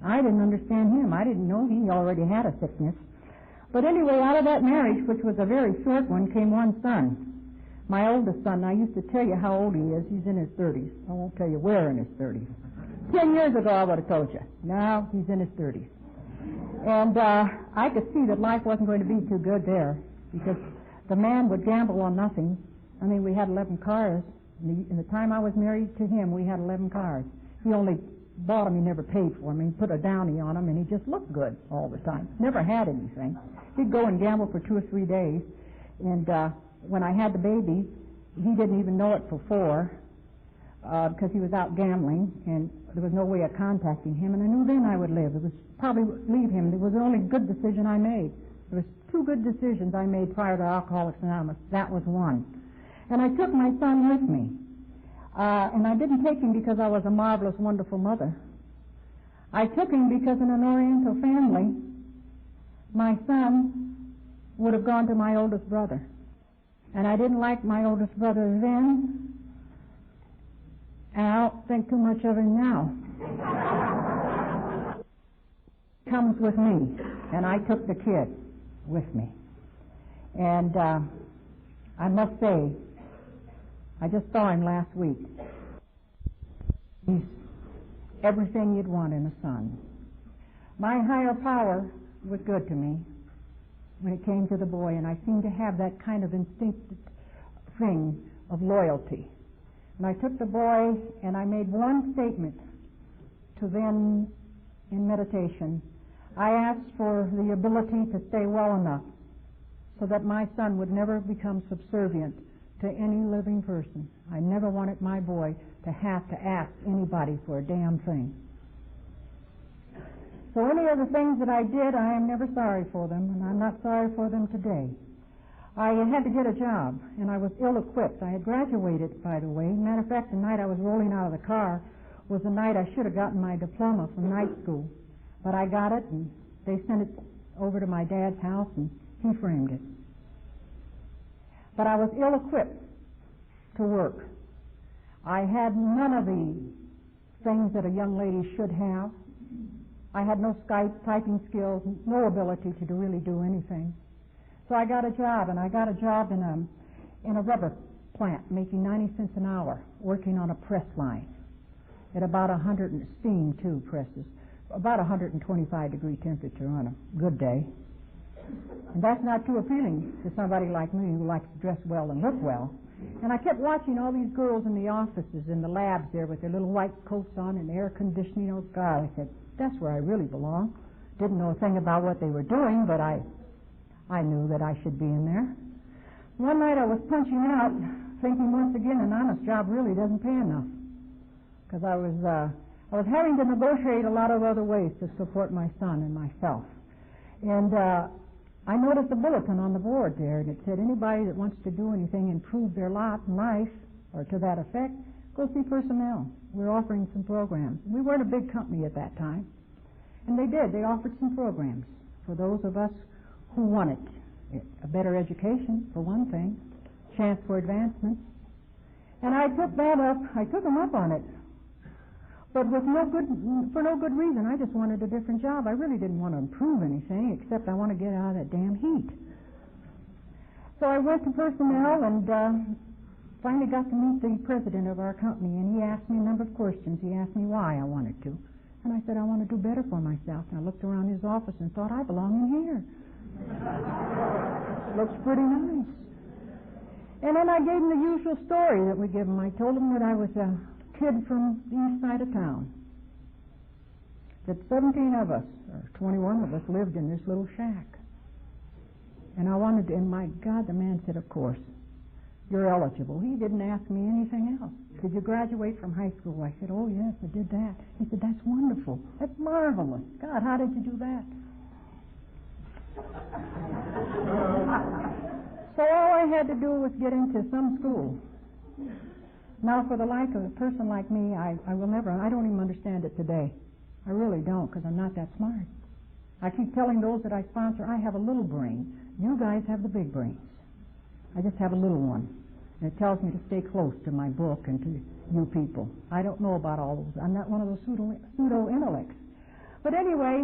I didn't understand him. I didn't know he already had a sickness. But anyway, out of that marriage, which was a very short one, came one son. My oldest son. I used to tell you how old he is. He's in his 30s. I won't tell you where in his 30s. 10 years ago, I would have told you. Now, he's in his 30s. And I could see that life wasn't going to be too good there, because the man would gamble on nothing. I mean, we had 11 cars. In the time I was married to him, we had 11 cars. He only bought them. He never paid for them. He put a downy on them, and he just looked good all the time. Never had anything. He'd go and gamble for 2 or 3 days. And when I had the baby, he didn't even know it for 4 because he was out gambling, and there was no way of contacting him. And I knew then I would live. It was probably leave him. It was the only good decision I made. There was 2 good decisions I made prior to Alcoholics Anonymous. That was one. And I took my son with me. And I didn't take him because I was a marvelous, wonderful mother. I took him because in an Oriental family, my son would have gone to my oldest brother. And I didn't like my oldest brother then, and I don't think too much of him now. Comes with me, and I took the kid with me. And I must say, I just saw him last week. He's everything you'd want in a son. My higher power was good to me when it came to the boy, and I seemed to have that kind of instinctive thing of loyalty. And I took the boy, and I made one statement to them in meditation. I asked for the ability to stay well enough so that my son would never become subservient to any living person. I never wanted my boy to have to ask anybody for a damn thing. So any of the things that I did, I am never sorry for them, and I'm not sorry for them today. I had to get a job, and I was ill-equipped. I had graduated, by the way. Matter of fact, the night I was rolling out of the car was the night I should have gotten my diploma from night school. But I got it, and they sent it over to my dad's house, and he framed it. But I was ill-equipped to work. I had none of the things that a young lady should have. I had no Skype typing skills, no ability to really do anything. So I got a job, and I got a job in a rubber plant, making 90 cents an hour, working on a press line at about 100 steam tube presses, about 125-degree temperature on a good day. And that's not too appealing to somebody like me who likes to dress well and look well. And I kept watching all these girls in the offices, in the labs there with their little white coats on and air conditioning. Oh, God, I said, that's where I really belong. Didn't know a thing about what they were doing, but I knew that I should be in there. One night I was punching out, thinking once again an honest job really doesn't pay enough. Because I was having to negotiate a lot of other ways to support my son and myself. And I noticed a bulletin on the board there, and it said, anybody that wants to do anything, improve their lot in life, or to that effect, go see personnel. We're offering some programs. We weren't a big company at that time. And they did. They offered some programs for those of us who wanted a better education, for one thing, chance for advancement. And I took that up. I took them up on it. But for no good reason. I just wanted a different job. I really didn't want to improve anything, except I want to get out of that damn heat. So I went to personnel and finally got to meet the president of our company, and he asked me a number of questions. He asked me why I wanted to. And I said, I want to do better for myself. And I looked around his office and thought, I belong in here. Looks pretty nice. And then I gave him the usual story that we give him. I told him that I was a kid from the east side of town. That 17 of us, or 21 of us, lived in this little shack. And I wanted to, and my God, the man said, of course, you're eligible. He didn't ask me anything else. Did you graduate from high school? I said, oh, yes, I did that. He said, that's wonderful. That's marvelous. God, how did you do that? So all I had to do was get into some school. Now, for the like of a person like me, I don't even understand it today. I really don't, because I'm not that smart. I keep telling those that I sponsor, I have a little brain. You guys have the big brains. I just have a little one. And it tells me to stay close to my book and to you people. I don't know about all those. I'm not one of those pseudo-intellects. But anyway,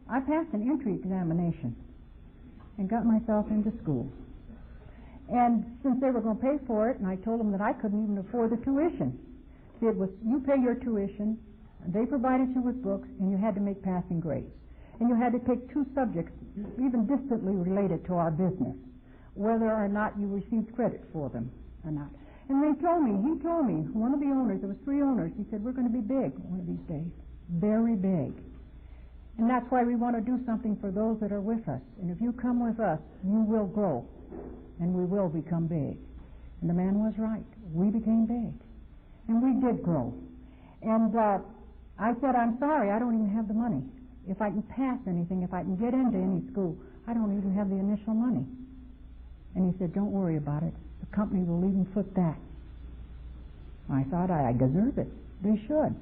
I passed an entry examination and got myself into school. And since they were going to pay for it, and I told them that I couldn't even afford the tuition. It was, you pay your tuition, they provided you with books, and you had to make passing grades. And you had to take 2 subjects, even distantly related to our business, whether or not you received credit for them or not. And he told me, one of the owners, there was 3 owners, he said, we're going to be big one of these days, very big. And that's why we want to do something for those that are with us. And if you come with us, you will grow. And we will become big. And the man was right. We became big. And we did grow. And I said, I'm sorry, I don't even have the money. If I can pass anything, if I can get into any school, I don't even have the initial money. And he said, don't worry about it. The company will even foot that. I thought, I deserve it. They should.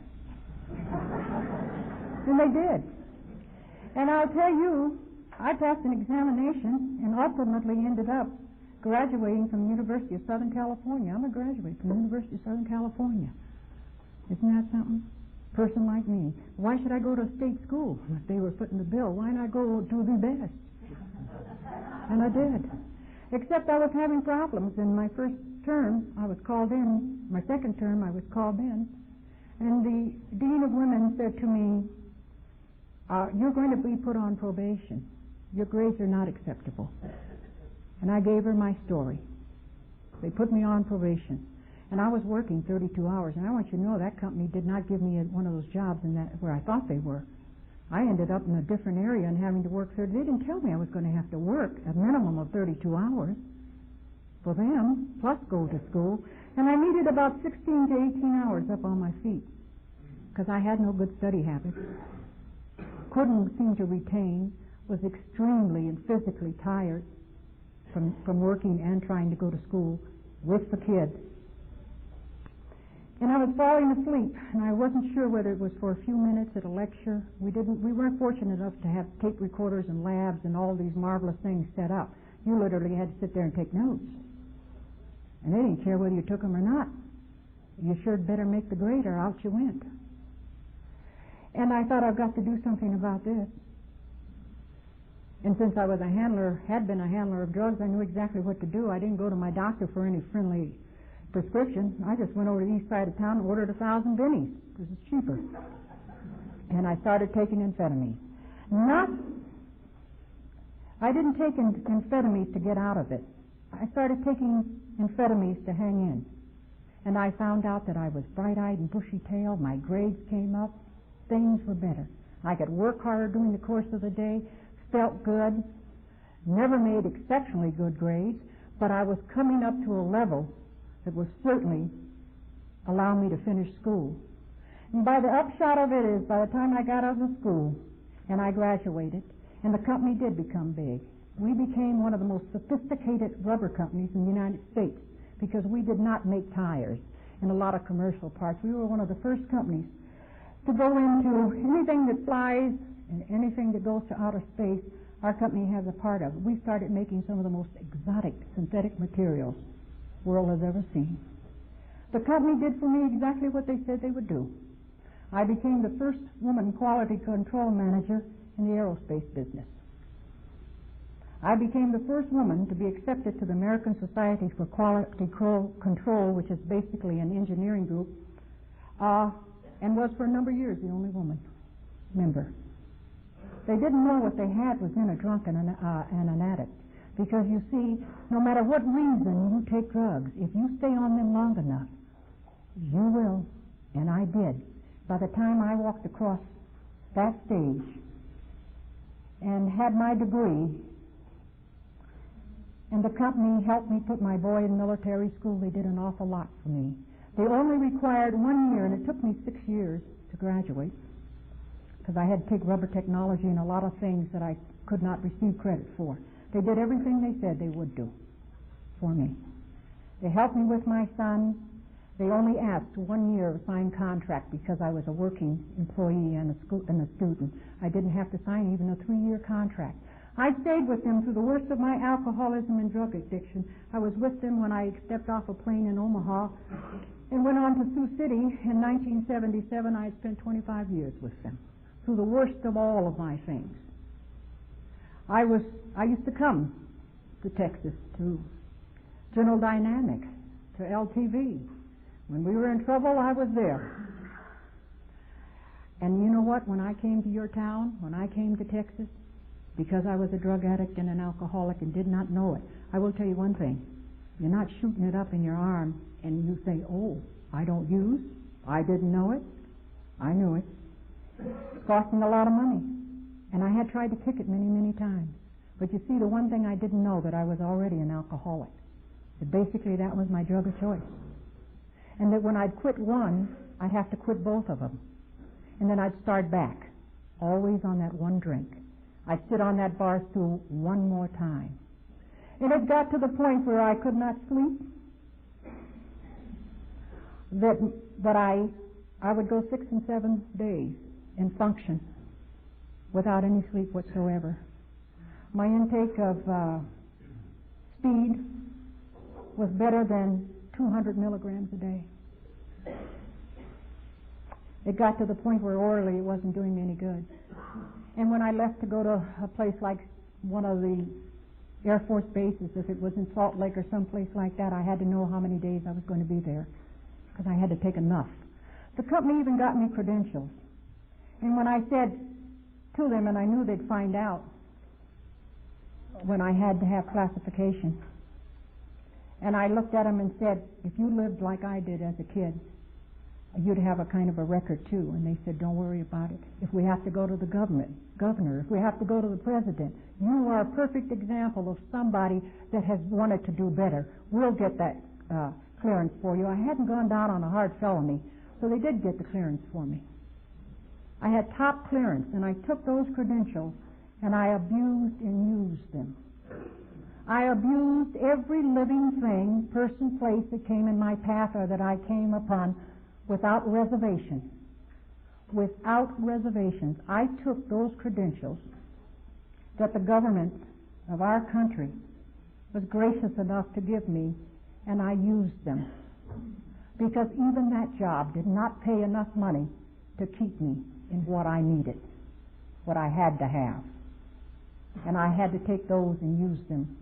And they did. And I'll tell you, I passed an examination and ultimately ended up graduating from the University of Southern California. I'm a graduate from the University of Southern California. Isn't that something? Person like me. Why should I go to a state school? If they were footing the bill, why not go do the best? And I did. Except I was having problems. In my first term, I was called in. My second term, I was called in. And the Dean of Women said to me, you're going to be put on probation. Your grades are not acceptable. And I gave her my story. They put me on probation. And I was working 32 hours. And I want you to know that company did not give me one of those jobs in that where I thought they were. I ended up in a different area and having to work 30. They didn't tell me I was going to have to work a minimum of 32 hours for them, plus go to school. And I needed about 16 to 18 hours up on my feet because I had no good study habits. Couldn't seem to retain, was extremely and physically tired from working and trying to go to school with the kids. And I was falling asleep, and I wasn't sure whether it was for a few minutes at a lecture. We weren't fortunate enough to have tape recorders and labs and all these marvelous things set up. You literally had to sit there and take notes. And they didn't care whether you took them or not. You sure better make the grade or out you went. And I thought, I've got to do something about this. And since I was had been a handler of drugs, I knew exactly what to do. I didn't go to my doctor for any friendly prescription. I just went over to the east side of town and ordered 1,000 bennies because it's cheaper. And I started taking amphetamine. Not I didn't take amphetamines to get out of it. I started taking amphetamines to hang in. And I found out that I was bright-eyed and bushy-tailed. My grades came up. Things were better. I could work harder during the course of the day, felt good, never made exceptionally good grades, but I was coming up to a level that would certainly allow me to finish school. And by the upshot of it is, by the time I got out of school and I graduated, and the company did become big, we became one of the most sophisticated rubber companies in the United States because we did not make tires and a lot of commercial parts. We were one of the first companies to go into anything that flies and anything that goes to outer space. Our company has a part of it. We started making some of the most exotic synthetic materials the world has ever seen. The company did for me exactly what they said they would do. I became the first woman quality control manager in the aerospace business. I became the first woman to be accepted to the American Society for Quality Control, which is basically an engineering group, and was for a number of years the only woman member. They didn't know what they had was in a drunk and an addict. Because you see, no matter what reason you take drugs, if you stay on them long enough, you will, and I did. By the time I walked across that stage and had my degree, and the company helped me put my boy in military school, they did an awful lot for me. They only required 1 year, and it took me 6 years to graduate, because I had to take rubber technology and a lot of things that I could not receive credit for. They did everything they said they would do for me. They helped me with my son. They only asked 1 year of signed contract because I was a working employee and a student. I didn't have to sign even a 3-year contract. I stayed with them through the worst of my alcoholism and drug addiction. I was with them when I stepped off a plane in Omaha and went on to Sioux City in 1977. I had spent 25 years with them through the worst of all of my things. I used to come to Texas, to General Dynamics, to LTV. When we were in trouble, I was there. And you know what? When I came to your town, when I came to Texas, because I was a drug addict and an alcoholic and did not know it, I will tell you one thing. You're not shooting it up in your arm and you say, oh, I don't use, I didn't know it. I knew it. It's costing a lot of money. And I had tried to kick it many, many times. But you see, the one thing I didn't know, that I was already an alcoholic. That basically that was my drug of choice. And that when I'd quit one, I'd have to quit both of them. And then I'd start back, always on that one drink. I'd sit on that bar stool one more time. And it got to the point where I could not sleep, that I would go 6 and 7 days and function without any sleep whatsoever. My intake of speed was better than 200 milligrams a day. It got to the point where orally it wasn't doing me any good. And when I left to go to a place like one of the Air Force bases, if it was in Salt Lake or someplace like that, I had to know how many days I was going to be there, because I had to take enough. The company even got me credentials. And when I said to them, and I knew they'd find out when I had to have classification, and I looked at them and said, if you lived like I did as a kid, you'd have a kind of a record too. And they said, don't worry about it. If we have to go to the governor, if we have to go to the president, you are a perfect example of somebody that has wanted to do better. We'll get that clearance for you. I hadn't gone down on a hard felony, so they did get the clearance for me. I had top clearance, and I took those credentials and I abused and used them. I abused every living thing, person, place that came in my path or that I came upon without reservation. Without reservations. I took those credentials that the government of our country was gracious enough to give me, and I used them. Because even that job did not pay enough money to keep me in what I needed, what I had to have. And I had to take those and use them.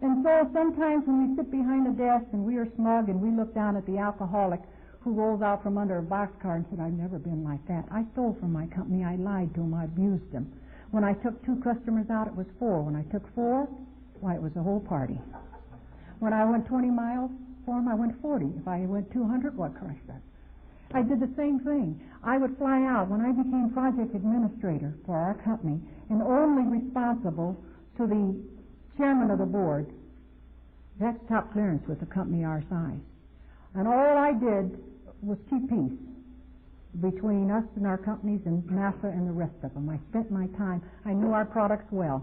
And so sometimes when we sit behind the desk and we are smug and we look down at the alcoholic who rolls out from under a boxcar and said, I've never been like that. I stole from my company. I lied to them. I abused them. When I took 2 customers out, it was 4. When I took 4, why, it was a whole party. When I went 20 miles for them, I went 40. If I went 200, what Christ said. I did the same thing. I would fly out when I became project administrator for our company and only responsible to the chairman of the board. That's top clearance with a company our size. And all I did was keep peace between us and our companies and NASA and the rest of them. I spent my time. I knew our products well.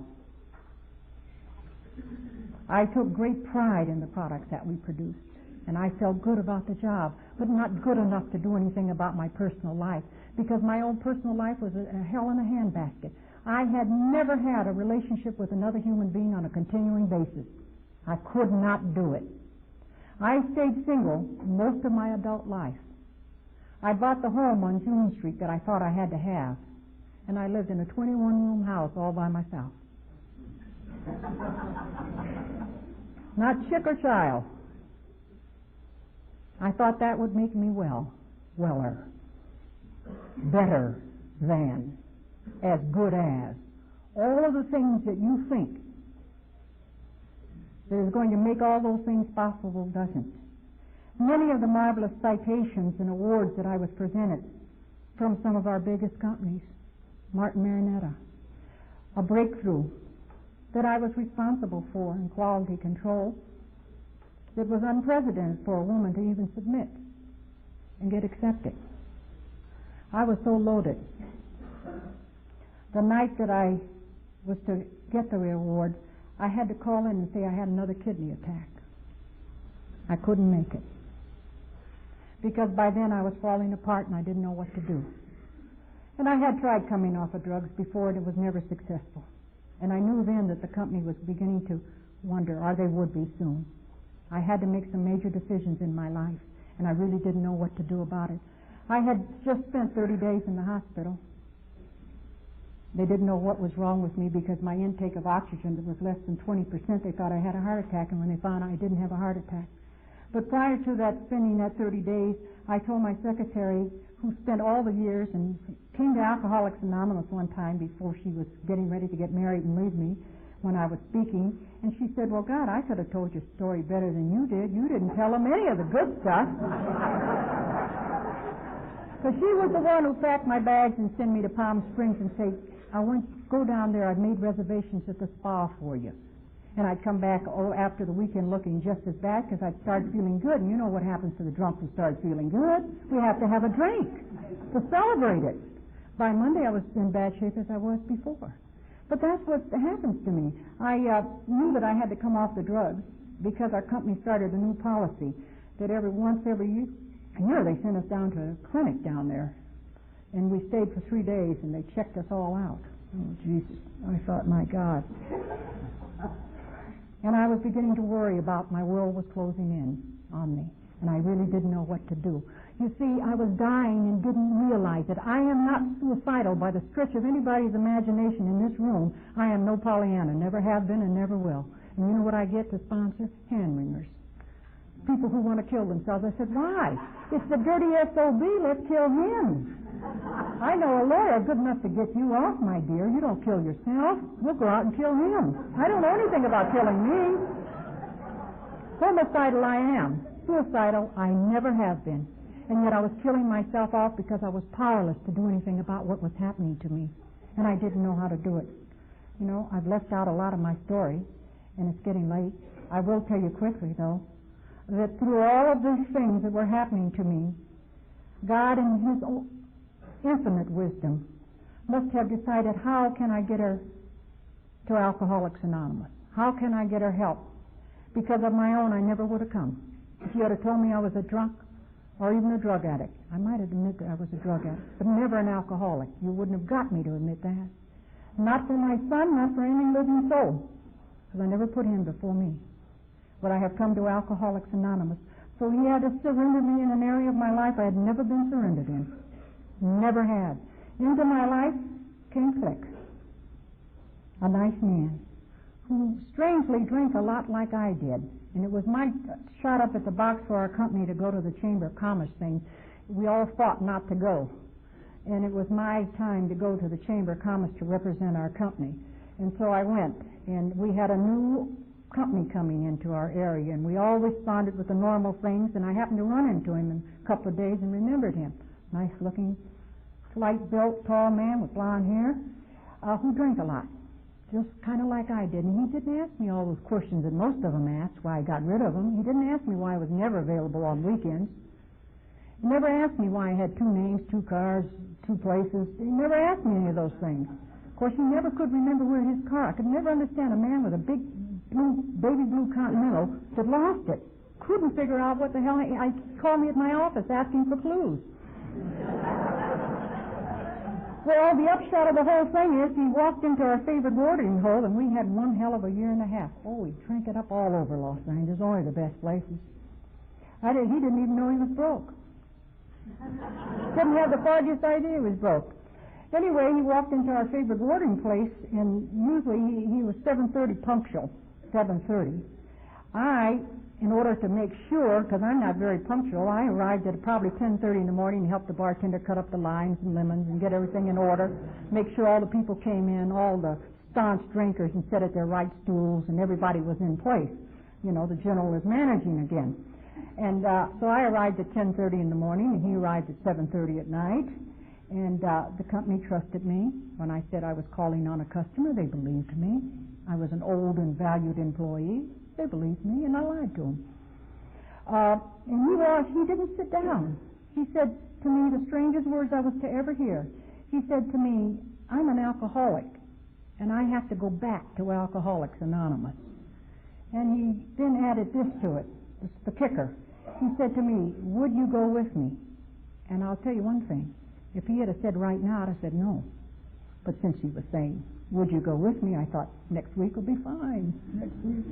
I took great pride in the products that we produced, and I felt good about the job, but not good enough to do anything about my personal life, because my own personal life was a hell in a handbasket. I had never had a relationship with another human being on a continuing basis. I could not do it. I stayed single most of my adult life. I bought the home on June Street that I thought I had to have, and I lived in a 21-room house all by myself. Not chick or child. I thought that would make me weller, better than, as good as. All of the things that you think that is going to make all those things possible doesn't. Many of the marvelous citations and awards that I was presented from some of our biggest companies, Martin Marietta, a breakthrough that I was responsible for in quality control that was unprecedented for a woman to even submit and get accepted. I was so loaded. The night that I was to get the reward, I had to call in and say I had another kidney attack. I couldn't make it, because by then I was falling apart and I didn't know what to do. And I had tried coming off of drugs before, and it was never successful. And I knew then that the company was beginning to wonder, or they would be soon. I had to make some major decisions in my life, and I really didn't know what to do about it. I had just spent 30 days in the hospital. They didn't know what was wrong with me because my intake of oxygen was less than 20%. They thought I had a heart attack, and when they found I didn't have a heart attack. But prior to that, spending that 30 days, I told my secretary, who spent all the years and came to Alcoholics Anonymous one time before she was getting ready to get married and leave me when I was speaking, and she said, well, God, I could have told your story better than you did. You didn't tell them any of the good stuff. Because she was the one who packed my bags and sent me to Palm Springs and say, I want you to go down there. I've made reservations at the spa for you. And I'd come back after the weekend looking just as bad because I'd start feeling good. And you know what happens to the drunk who starts feeling good? We have to have a drink to celebrate it. By Monday, I was in bad shape as I was before. But that's what happens to me. I knew that I had to come off the drugs because our company started a new policy that once every year they sent us down to a clinic down there. And we stayed for 3 days, and they checked us all out. Oh, Jesus. I thought, my God. And I was beginning to worry about my world was closing in on me, and I really didn't know what to do. You see, I was dying and didn't realize it. I am not suicidal by the stretch of anybody's imagination in this room. I am no Pollyanna, never have been and never will. And you know what I get to sponsor? Hand-wringers. People who want to kill themselves. I said, why? It's the dirty SOB. Let's kill him. I know a lawyer good enough to get you off, my dear. You don't kill yourself. We'll go out and kill him. I don't know anything about killing me. Homicidal I am. Suicidal I never have been. And yet I was killing myself off because I was powerless to do anything about what was happening to me. And I didn't know how to do it. You know, I've left out a lot of my story, and it's getting late. I will tell you quickly, though, that through all of these things that were happening to me, God in His infinite wisdom must have decided, how can I get her to Alcoholics Anonymous? How can I get her help? Because of my own, I never would have come. If you had told me I was a drunk or even a drug addict, I might have admitted that I was a drug addict, but never an alcoholic. You wouldn't have got me to admit that. Not for my son, not for any living soul, because I never put him before me. But I have come to Alcoholics Anonymous. So He had to surrender me in an area of my life I had never been surrendered in. Never had. Into my life came Flick, a nice man, who strangely drank a lot like I did. And it was my shot up at the box for our company to go to the Chamber of Commerce thing. We all fought not to go. and it was my time to go to the Chamber of Commerce to represent our company. And so I went, and we had a new company coming into our area, and we all responded with the normal things, and I happened to run into him in a couple of days and remembered him. Nice-looking, slight-built, tall man with blonde hair who drank a lot, just kind of like I did. And he didn't ask me all those questions that most of them asked, why I got rid of them. He didn't ask me why I was never available on weekends. He never asked me why I had 2 names, 2 cars, 2 places. He never asked me any of those things. Of course, he never could remember where his car. I could never understand a man with a big baby blue Continental that lost it. Couldn't figure out what the hell. I called me at my office asking for clues. Well, the upshot of the whole thing is he walked into our favorite watering hole, and we had one hell of a year and a half. Oh, we drank it up all over Los Angeles, only the best places. He didn't even know he was broke. Didn't have the foggiest idea he was broke. Anyway, he walked into our favorite watering place, and usually he was 7:30 punctual, 7:30. In order to make sure, because I'm not very punctual, I arrived at probably 10:30 in the morning and helped the bartender cut up the limes and lemons and get everything in order, make sure all the people came in, all the staunch drinkers, and sat at their right stools, and everybody was in place. You know, the general was managing again. And so I arrived at 10:30 in the morning, and he arrived at 7:30 at night. And the company trusted me. When I said I was calling on a customer, they believed me. I was an old and valued employee. They believed me, and I lied to them. And he didn't sit down. He said to me the strangest words I was to ever hear. He said to me, I'm an alcoholic, and I have to go back to Alcoholics Anonymous. And he then added this to it, this is the kicker. He said to me, would you go with me? And I'll tell you one thing. If he had said right now, I'd have said no. But since he was saying, would you go with me? I thought, next week will be fine. Next week,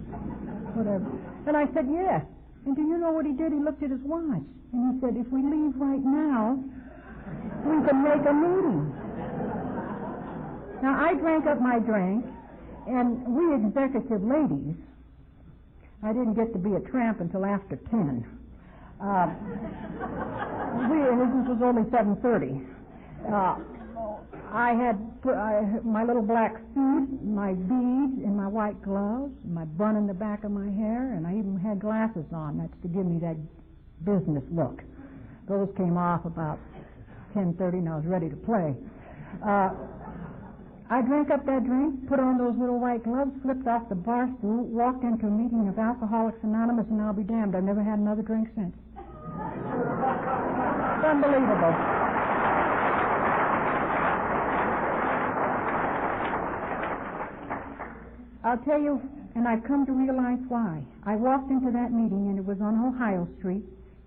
whatever. And I said, yes. And do you know what he did? He looked at his watch. And he said, if we leave right now, we can make a meeting. Now, I drank up my drink, and we executive ladies, I didn't get to be a tramp until after 10. This was only 7:30. I had my little black suit, my beads, and my white gloves, my bun in the back of my hair, and I even had glasses on. That's to give me that business look. Those came off about 10:30, and I was ready to play. I drank up that drink, put on those little white gloves, flipped off the bar stool, walked into a meeting of Alcoholics Anonymous, and I'll be damned, I've never had another drink since. It's unbelievable. I'll tell you, and I've come to realize why. I walked into that meeting, and it was on Ohio Street,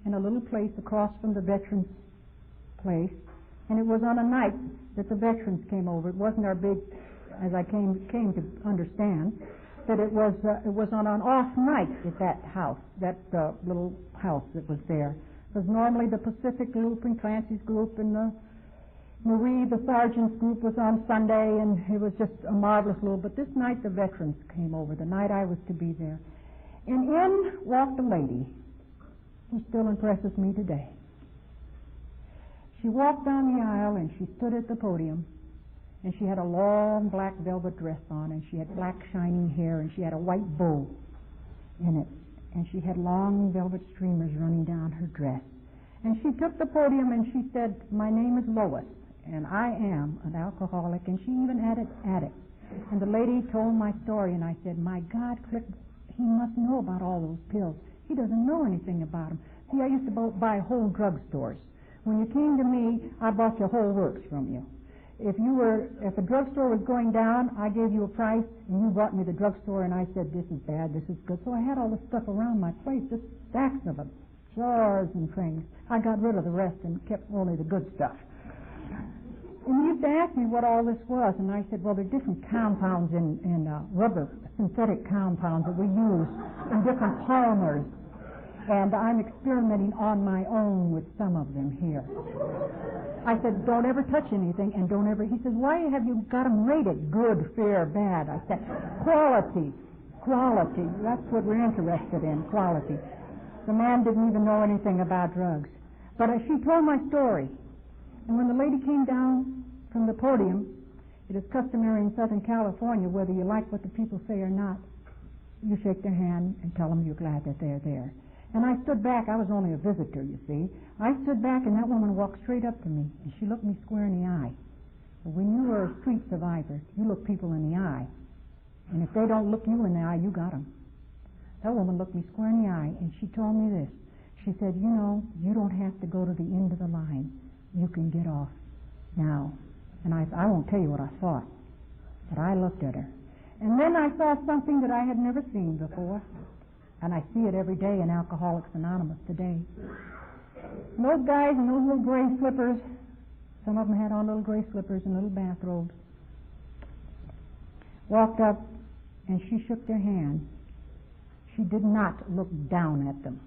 in a little place across from the Veterans Place, and it was on a night that the veterans came over. It wasn't our big, as I came to understand, that it was on an off night at that house, that little house that was there. Because normally the Pacific group and Clancy's group and the Marie, the sergeant's group was on Sunday, and it was just a marvelous little, but this night the veterans came over, the night I was to be there. And in walked a lady who still impresses me today. She walked down the aisle, and she stood at the podium, and she had a long black velvet dress on, and she had black shining hair, and she had a white bow in it, and she had long velvet streamers running down her dress. And she took the podium, and she said, my name is Lois, and I am an alcoholic, and she even added addict. And the lady told my story, and I said, my God, Cliff, he must know about all those pills. He doesn't know anything about them. See, I used to buy whole drugstores. When you came to me, I bought your whole works from you. If a drugstore was going down, I gave you a price, and you brought me the drugstore, and I said, this is bad, this is good. So I had all this stuff around my place, just stacks of them, jars and things. I got rid of the rest and kept only the good stuff. And you used to ask me what all this was, and I said, well, there are different compounds in rubber, synthetic compounds that we use in different polymers. And I'm experimenting on my own with some of them here. I said, don't ever touch anything, and don't ever... He says, why have you got them rated? Good, fair, bad. I said, quality. That's what we're interested in, quality. The man didn't even know anything about drugs. But she told my story. And when the lady came down from the podium, it is customary in Southern California, whether you like what the people say or not, you shake their hand and tell them you're glad that they're there. And I stood back. I was only a visitor, you see. I stood back, and that woman walked straight up to me, and she looked me square in the eye. But when you are a street survivor, you look people in the eye. And if they don't look you in the eye, you got them. That woman looked me square in the eye, and she told me this. She said, you know, you don't have to go to the end of the line. You can get off now. And I won't tell you what I thought, but I looked at her. And then I saw something that I had never seen before, and I see it every day in Alcoholics Anonymous today. And those guys in those little gray slippers, some of them had on little gray slippers and little bathrobes, walked up, and she shook their hand. She did not look down at them.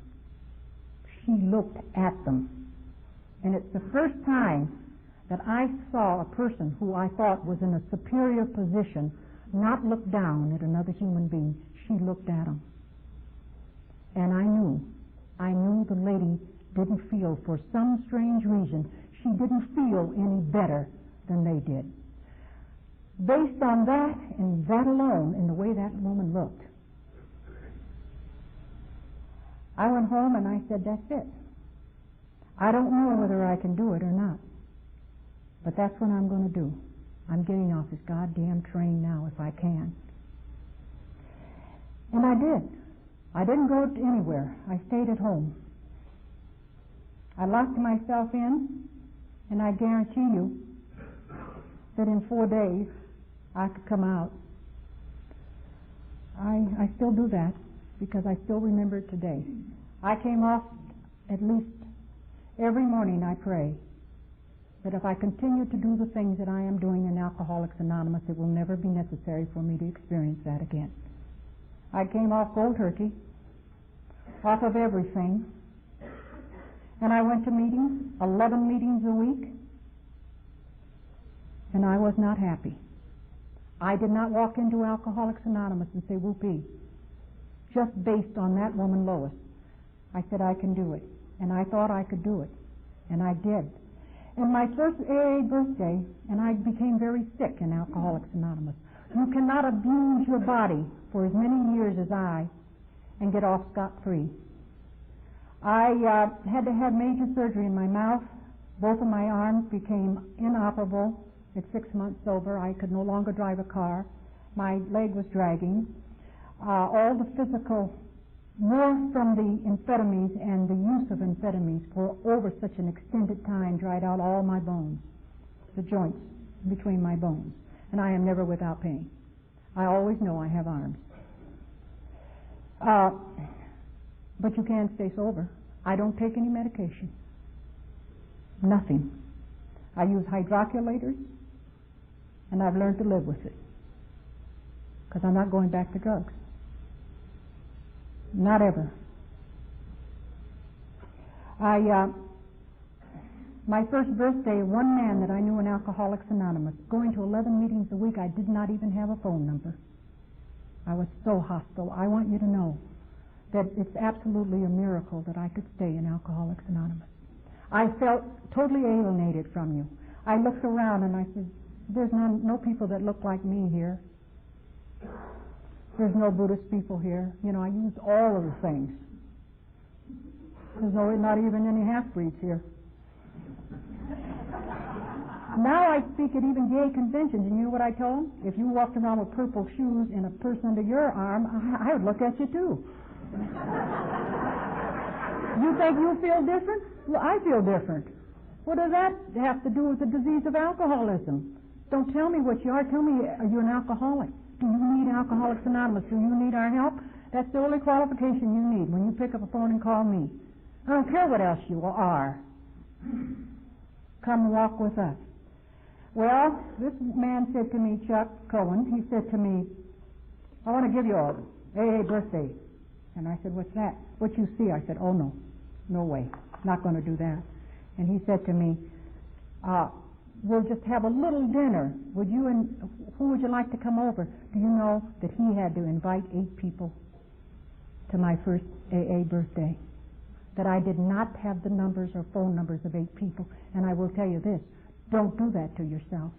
She looked at them. And it's the first time that I saw a person who I thought was in a superior position not look down at another human being. She looked at him. And I knew the lady didn't feel, for some strange reason, she didn't feel any better than they did. Based on that and that alone, and the way that woman looked, I went home and I said, that's it. I don't know whether I can do it or not, but that's what I'm going to do. I'm getting off this goddamn train now if I can. And I did. I didn't go anywhere. I stayed at home. I locked myself in, and I guarantee you that in 4 days I could come out. I still do that because I still remember it today. I came off at least every morning. I pray that if I continue to do the things that I am doing in Alcoholics Anonymous, it will never be necessary for me to experience that again. I came off cold turkey, off of everything, and I went to meetings, 11 meetings a week, and I was not happy. I did not walk into Alcoholics Anonymous and say, whoopee, just based on that woman Lois. I said, I can do it, and I thought I could do it, and I did. And my first AA birthday, and I became very sick in Alcoholics Anonymous. You cannot abuse your body for as many years as I and get off scot-free. I had to have major surgery in my mouth. Both of my arms became inoperable at 6 months sober. I could no longer drive a car. My leg was dragging. All the physical, more from the amphetamines and the use of amphetamines for over such an extended time, dried out all my bones, the joints between my bones. And I am never without pain. I always know I have arms. But you can't stay sober. I don't take any medication. Nothing. I use hydrocolators, and I've learned to live with it. Because I'm not going back to drugs. Not ever. My first birthday, one man that I knew in Alcoholics Anonymous, going to 11 meetings a week, I did not even have a phone number. I was so hostile. I want you to know that it's absolutely a miracle that I could stay in Alcoholics Anonymous. I felt totally alienated from you. I looked around and I said, there's no people that look like me here. There's no Buddhist people here. You know, I used all of the things. There's not even any half-breeds here. Now I speak at even gay conventions, and you know what I told them? If you walked around with purple shoes and a purse under your arm, I would look at you too. You think you feel different? Well, I feel different. What does that have to do with the disease of alcoholism? Don't tell me what you are. Tell me, are you an alcoholic? Do you need Alcoholics Anonymous? Do you need our help? That's the only qualification you need when you pick up a phone and call me. I don't care what else you are. Come walk with us. Well, this man said to me, Chuck Cohen, he said to me, I want to give you a AA birthday. And I said, what's that? What you see? I said, oh, no way. Not going to do that. And he said to me, we'll just have a little dinner. Who would you like to come over? Do you know that he had to invite 8 people to my first AA birthday? That I did not have the numbers or phone numbers of 8 people. And I will tell you this, Don't do that to yourself.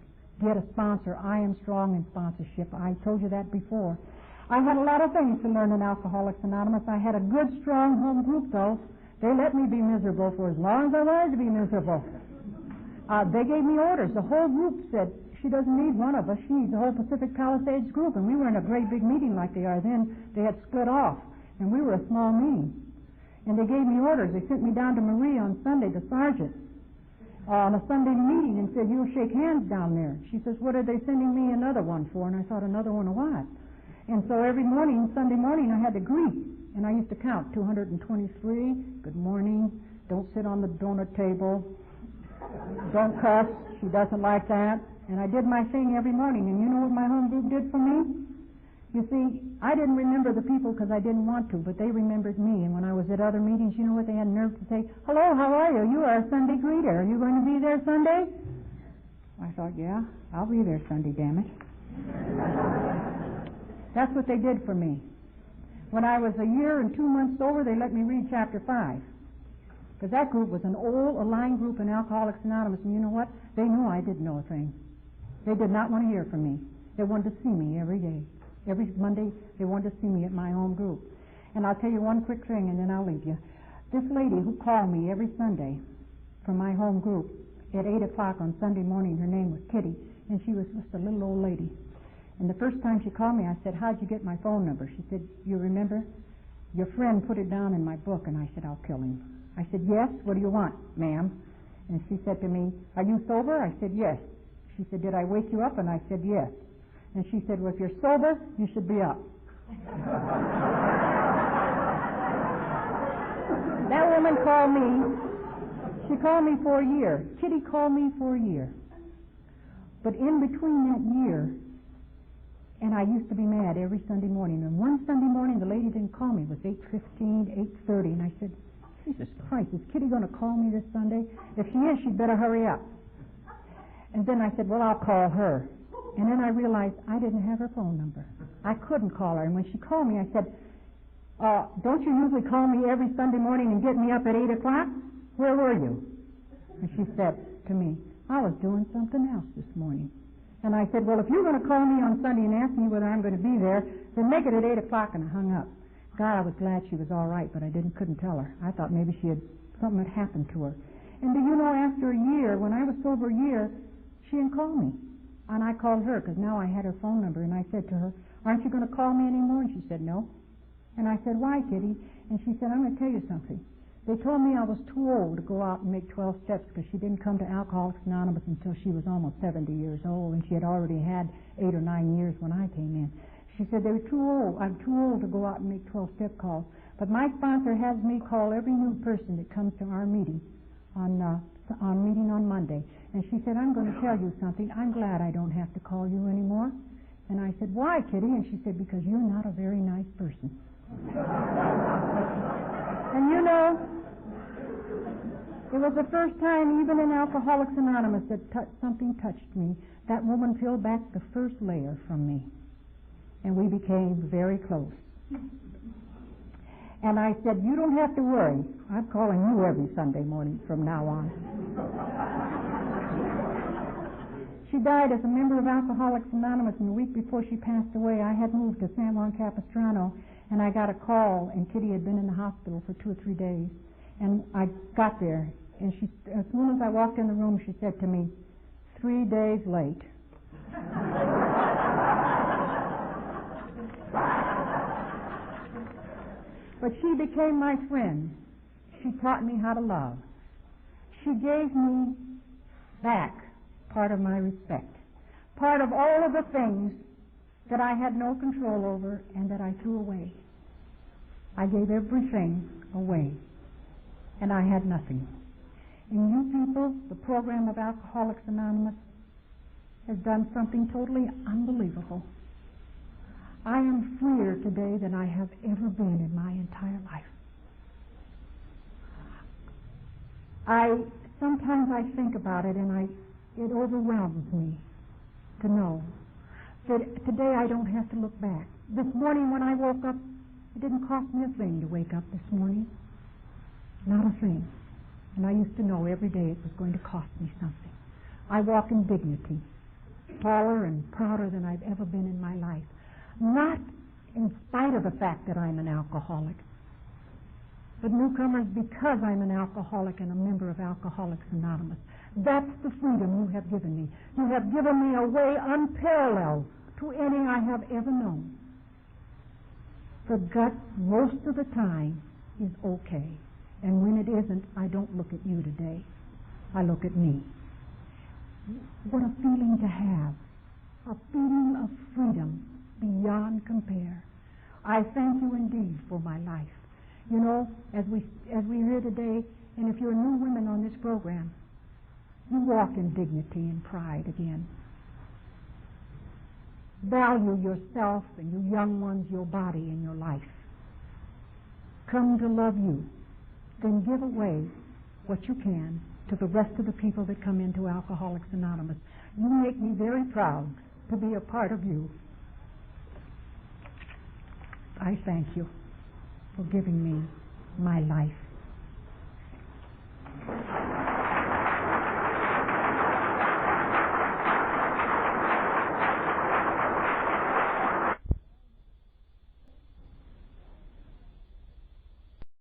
Get a sponsor. I am strong in sponsorship. I told you that before. I had a lot of things to learn in Alcoholics Anonymous. I had a good, strong home group, though. They let me be miserable for as long as I wanted to be miserable. They gave me orders. The whole group said, she doesn't need one of us. She needs the whole Pacific Palisades group. And we were in a great big meeting like they are then. They had split off. And we were a small meeting. And they gave me orders. They sent me down to Marie on Sunday, the sergeant, on a Sunday meeting, and said, you'll shake hands down there. She says, what are they sending me another one for? And I thought, another one of what? And so every morning, Sunday morning, I had to greet. And I used to count, 223, good morning, don't sit on the donut table, don't cuss, she doesn't like that. And I did my thing every morning. And you know what my home group did for me? You see, I didn't remember the people because I didn't want to, but they remembered me. And when I was at other meetings, you know what they had nerve to say? Hello, how are you? You are a Sunday greeter. Are you going to be there Sunday? I thought, yeah, I'll be there Sunday, damn it. That's what they did for me. When I was a year and 2 months sober, they let me read chapter 5. Because that group was an old aligned group in Alcoholics Anonymous, and you know what? They knew I didn't know a thing. They did not want to hear from me. They wanted to see me every day. Every Monday, they wanted to see me at my home group. And I'll tell you one quick thing, and then I'll leave you. This lady who called me every Sunday from my home group at 8 o'clock on Sunday morning, her name was Kitty, and she was just a little old lady. And the first time she called me, I said, how'd you get my phone number? She said, you remember? Your friend put it down in my book. And I said, I'll kill him. I said, yes, what do you want, ma'am? And she said to me, are you sober? I said, yes. She said, did I wake you up? And I said, yes. And she said, well, if you're sober, you should be up. That woman called me. She called me for a year. Kitty called me for a year. But in between that year, and I used to be mad every Sunday morning. And one Sunday morning, the lady didn't call me. It was 8:15, 8:30. And I said, Jesus Christ, is Kitty going to call me this Sunday? If she is, she'd better hurry up. And then I said, well, I'll call her. And then I realized I didn't have her phone number. I couldn't call her. And when she called me, I said, don't you usually call me every Sunday morning and get me up at 8 o'clock? Where were you? And she said to me, I was doing something else this morning. And I said, well, if you're going to call me on Sunday and ask me whether I'm going to be there, then make it at 8 o'clock. And I hung up. God, I was glad she was all right, but I couldn't tell her. I thought maybe something had happened to her. And do you know, after a year, when I was sober a year, she didn't call me. And I called her because now I had her phone number. And I said to her, aren't you going to call me anymore? And she said, no. And I said, why, Kitty? And she said, I'm going to tell you something. They told me I was too old to go out and make 12 steps because she didn't come to Alcoholics Anonymous until she was almost 70 years old, and she had already had 8 or 9 years when I came in. She said, they were too old. I'm too old to go out and make 12-step calls. But my sponsor has me call every new person that comes to our meeting on Monday. And she said, I'm going to tell you something. I'm glad I don't have to call you anymore. And I said, why, Kitty? And she said, because you're not a very nice person. And you know, it was the first time, even in Alcoholics Anonymous, that something touched me. That woman peeled back the first layer from me. And we became very close. And I said, you don't have to worry. I'm calling you every Sunday morning from now on. She died as a member of Alcoholics Anonymous, and the week before she passed away, I had moved to San Juan Capistrano, and I got a call, and Kitty had been in the hospital for 2 or 3 days. And I got there, and as soon as I walked in the room, she said to me, 3 days late. But she became my friend. She taught me how to love. She gave me back part of my respect, part of all of the things that I had no control over and that I threw away. I gave everything away, and I had nothing. And you people, the program of Alcoholics Anonymous has done something totally unbelievable. I am freer today than I have ever been in my entire life. Sometimes I think about it, and it overwhelms me to know that today I don't have to look back. This morning when I woke up, it didn't cost me a thing to wake up this morning. Not a thing. And I used to know every day it was going to cost me something. I walk in dignity, taller and prouder than I've ever been in my life. Not in spite of the fact that I'm an alcoholic, but newcomers, because I'm an alcoholic and a member of Alcoholics Anonymous. That's the freedom you have given me. You have given me a way unparalleled to any I have ever known. The gut, most of the time, is okay. And when it isn't, I don't look at you today. I look at me. What a feeling to have. A feeling of freedom beyond compare. I thank you indeed for my life. You know, as we're here today, and if you're new women on this program, you walk in dignity and pride again. Value yourself and you young ones, your body and your life. Come to love you. Then give away what you can to the rest of the people that come into Alcoholics Anonymous. You make me very proud to be a part of you. I thank you for giving me my life.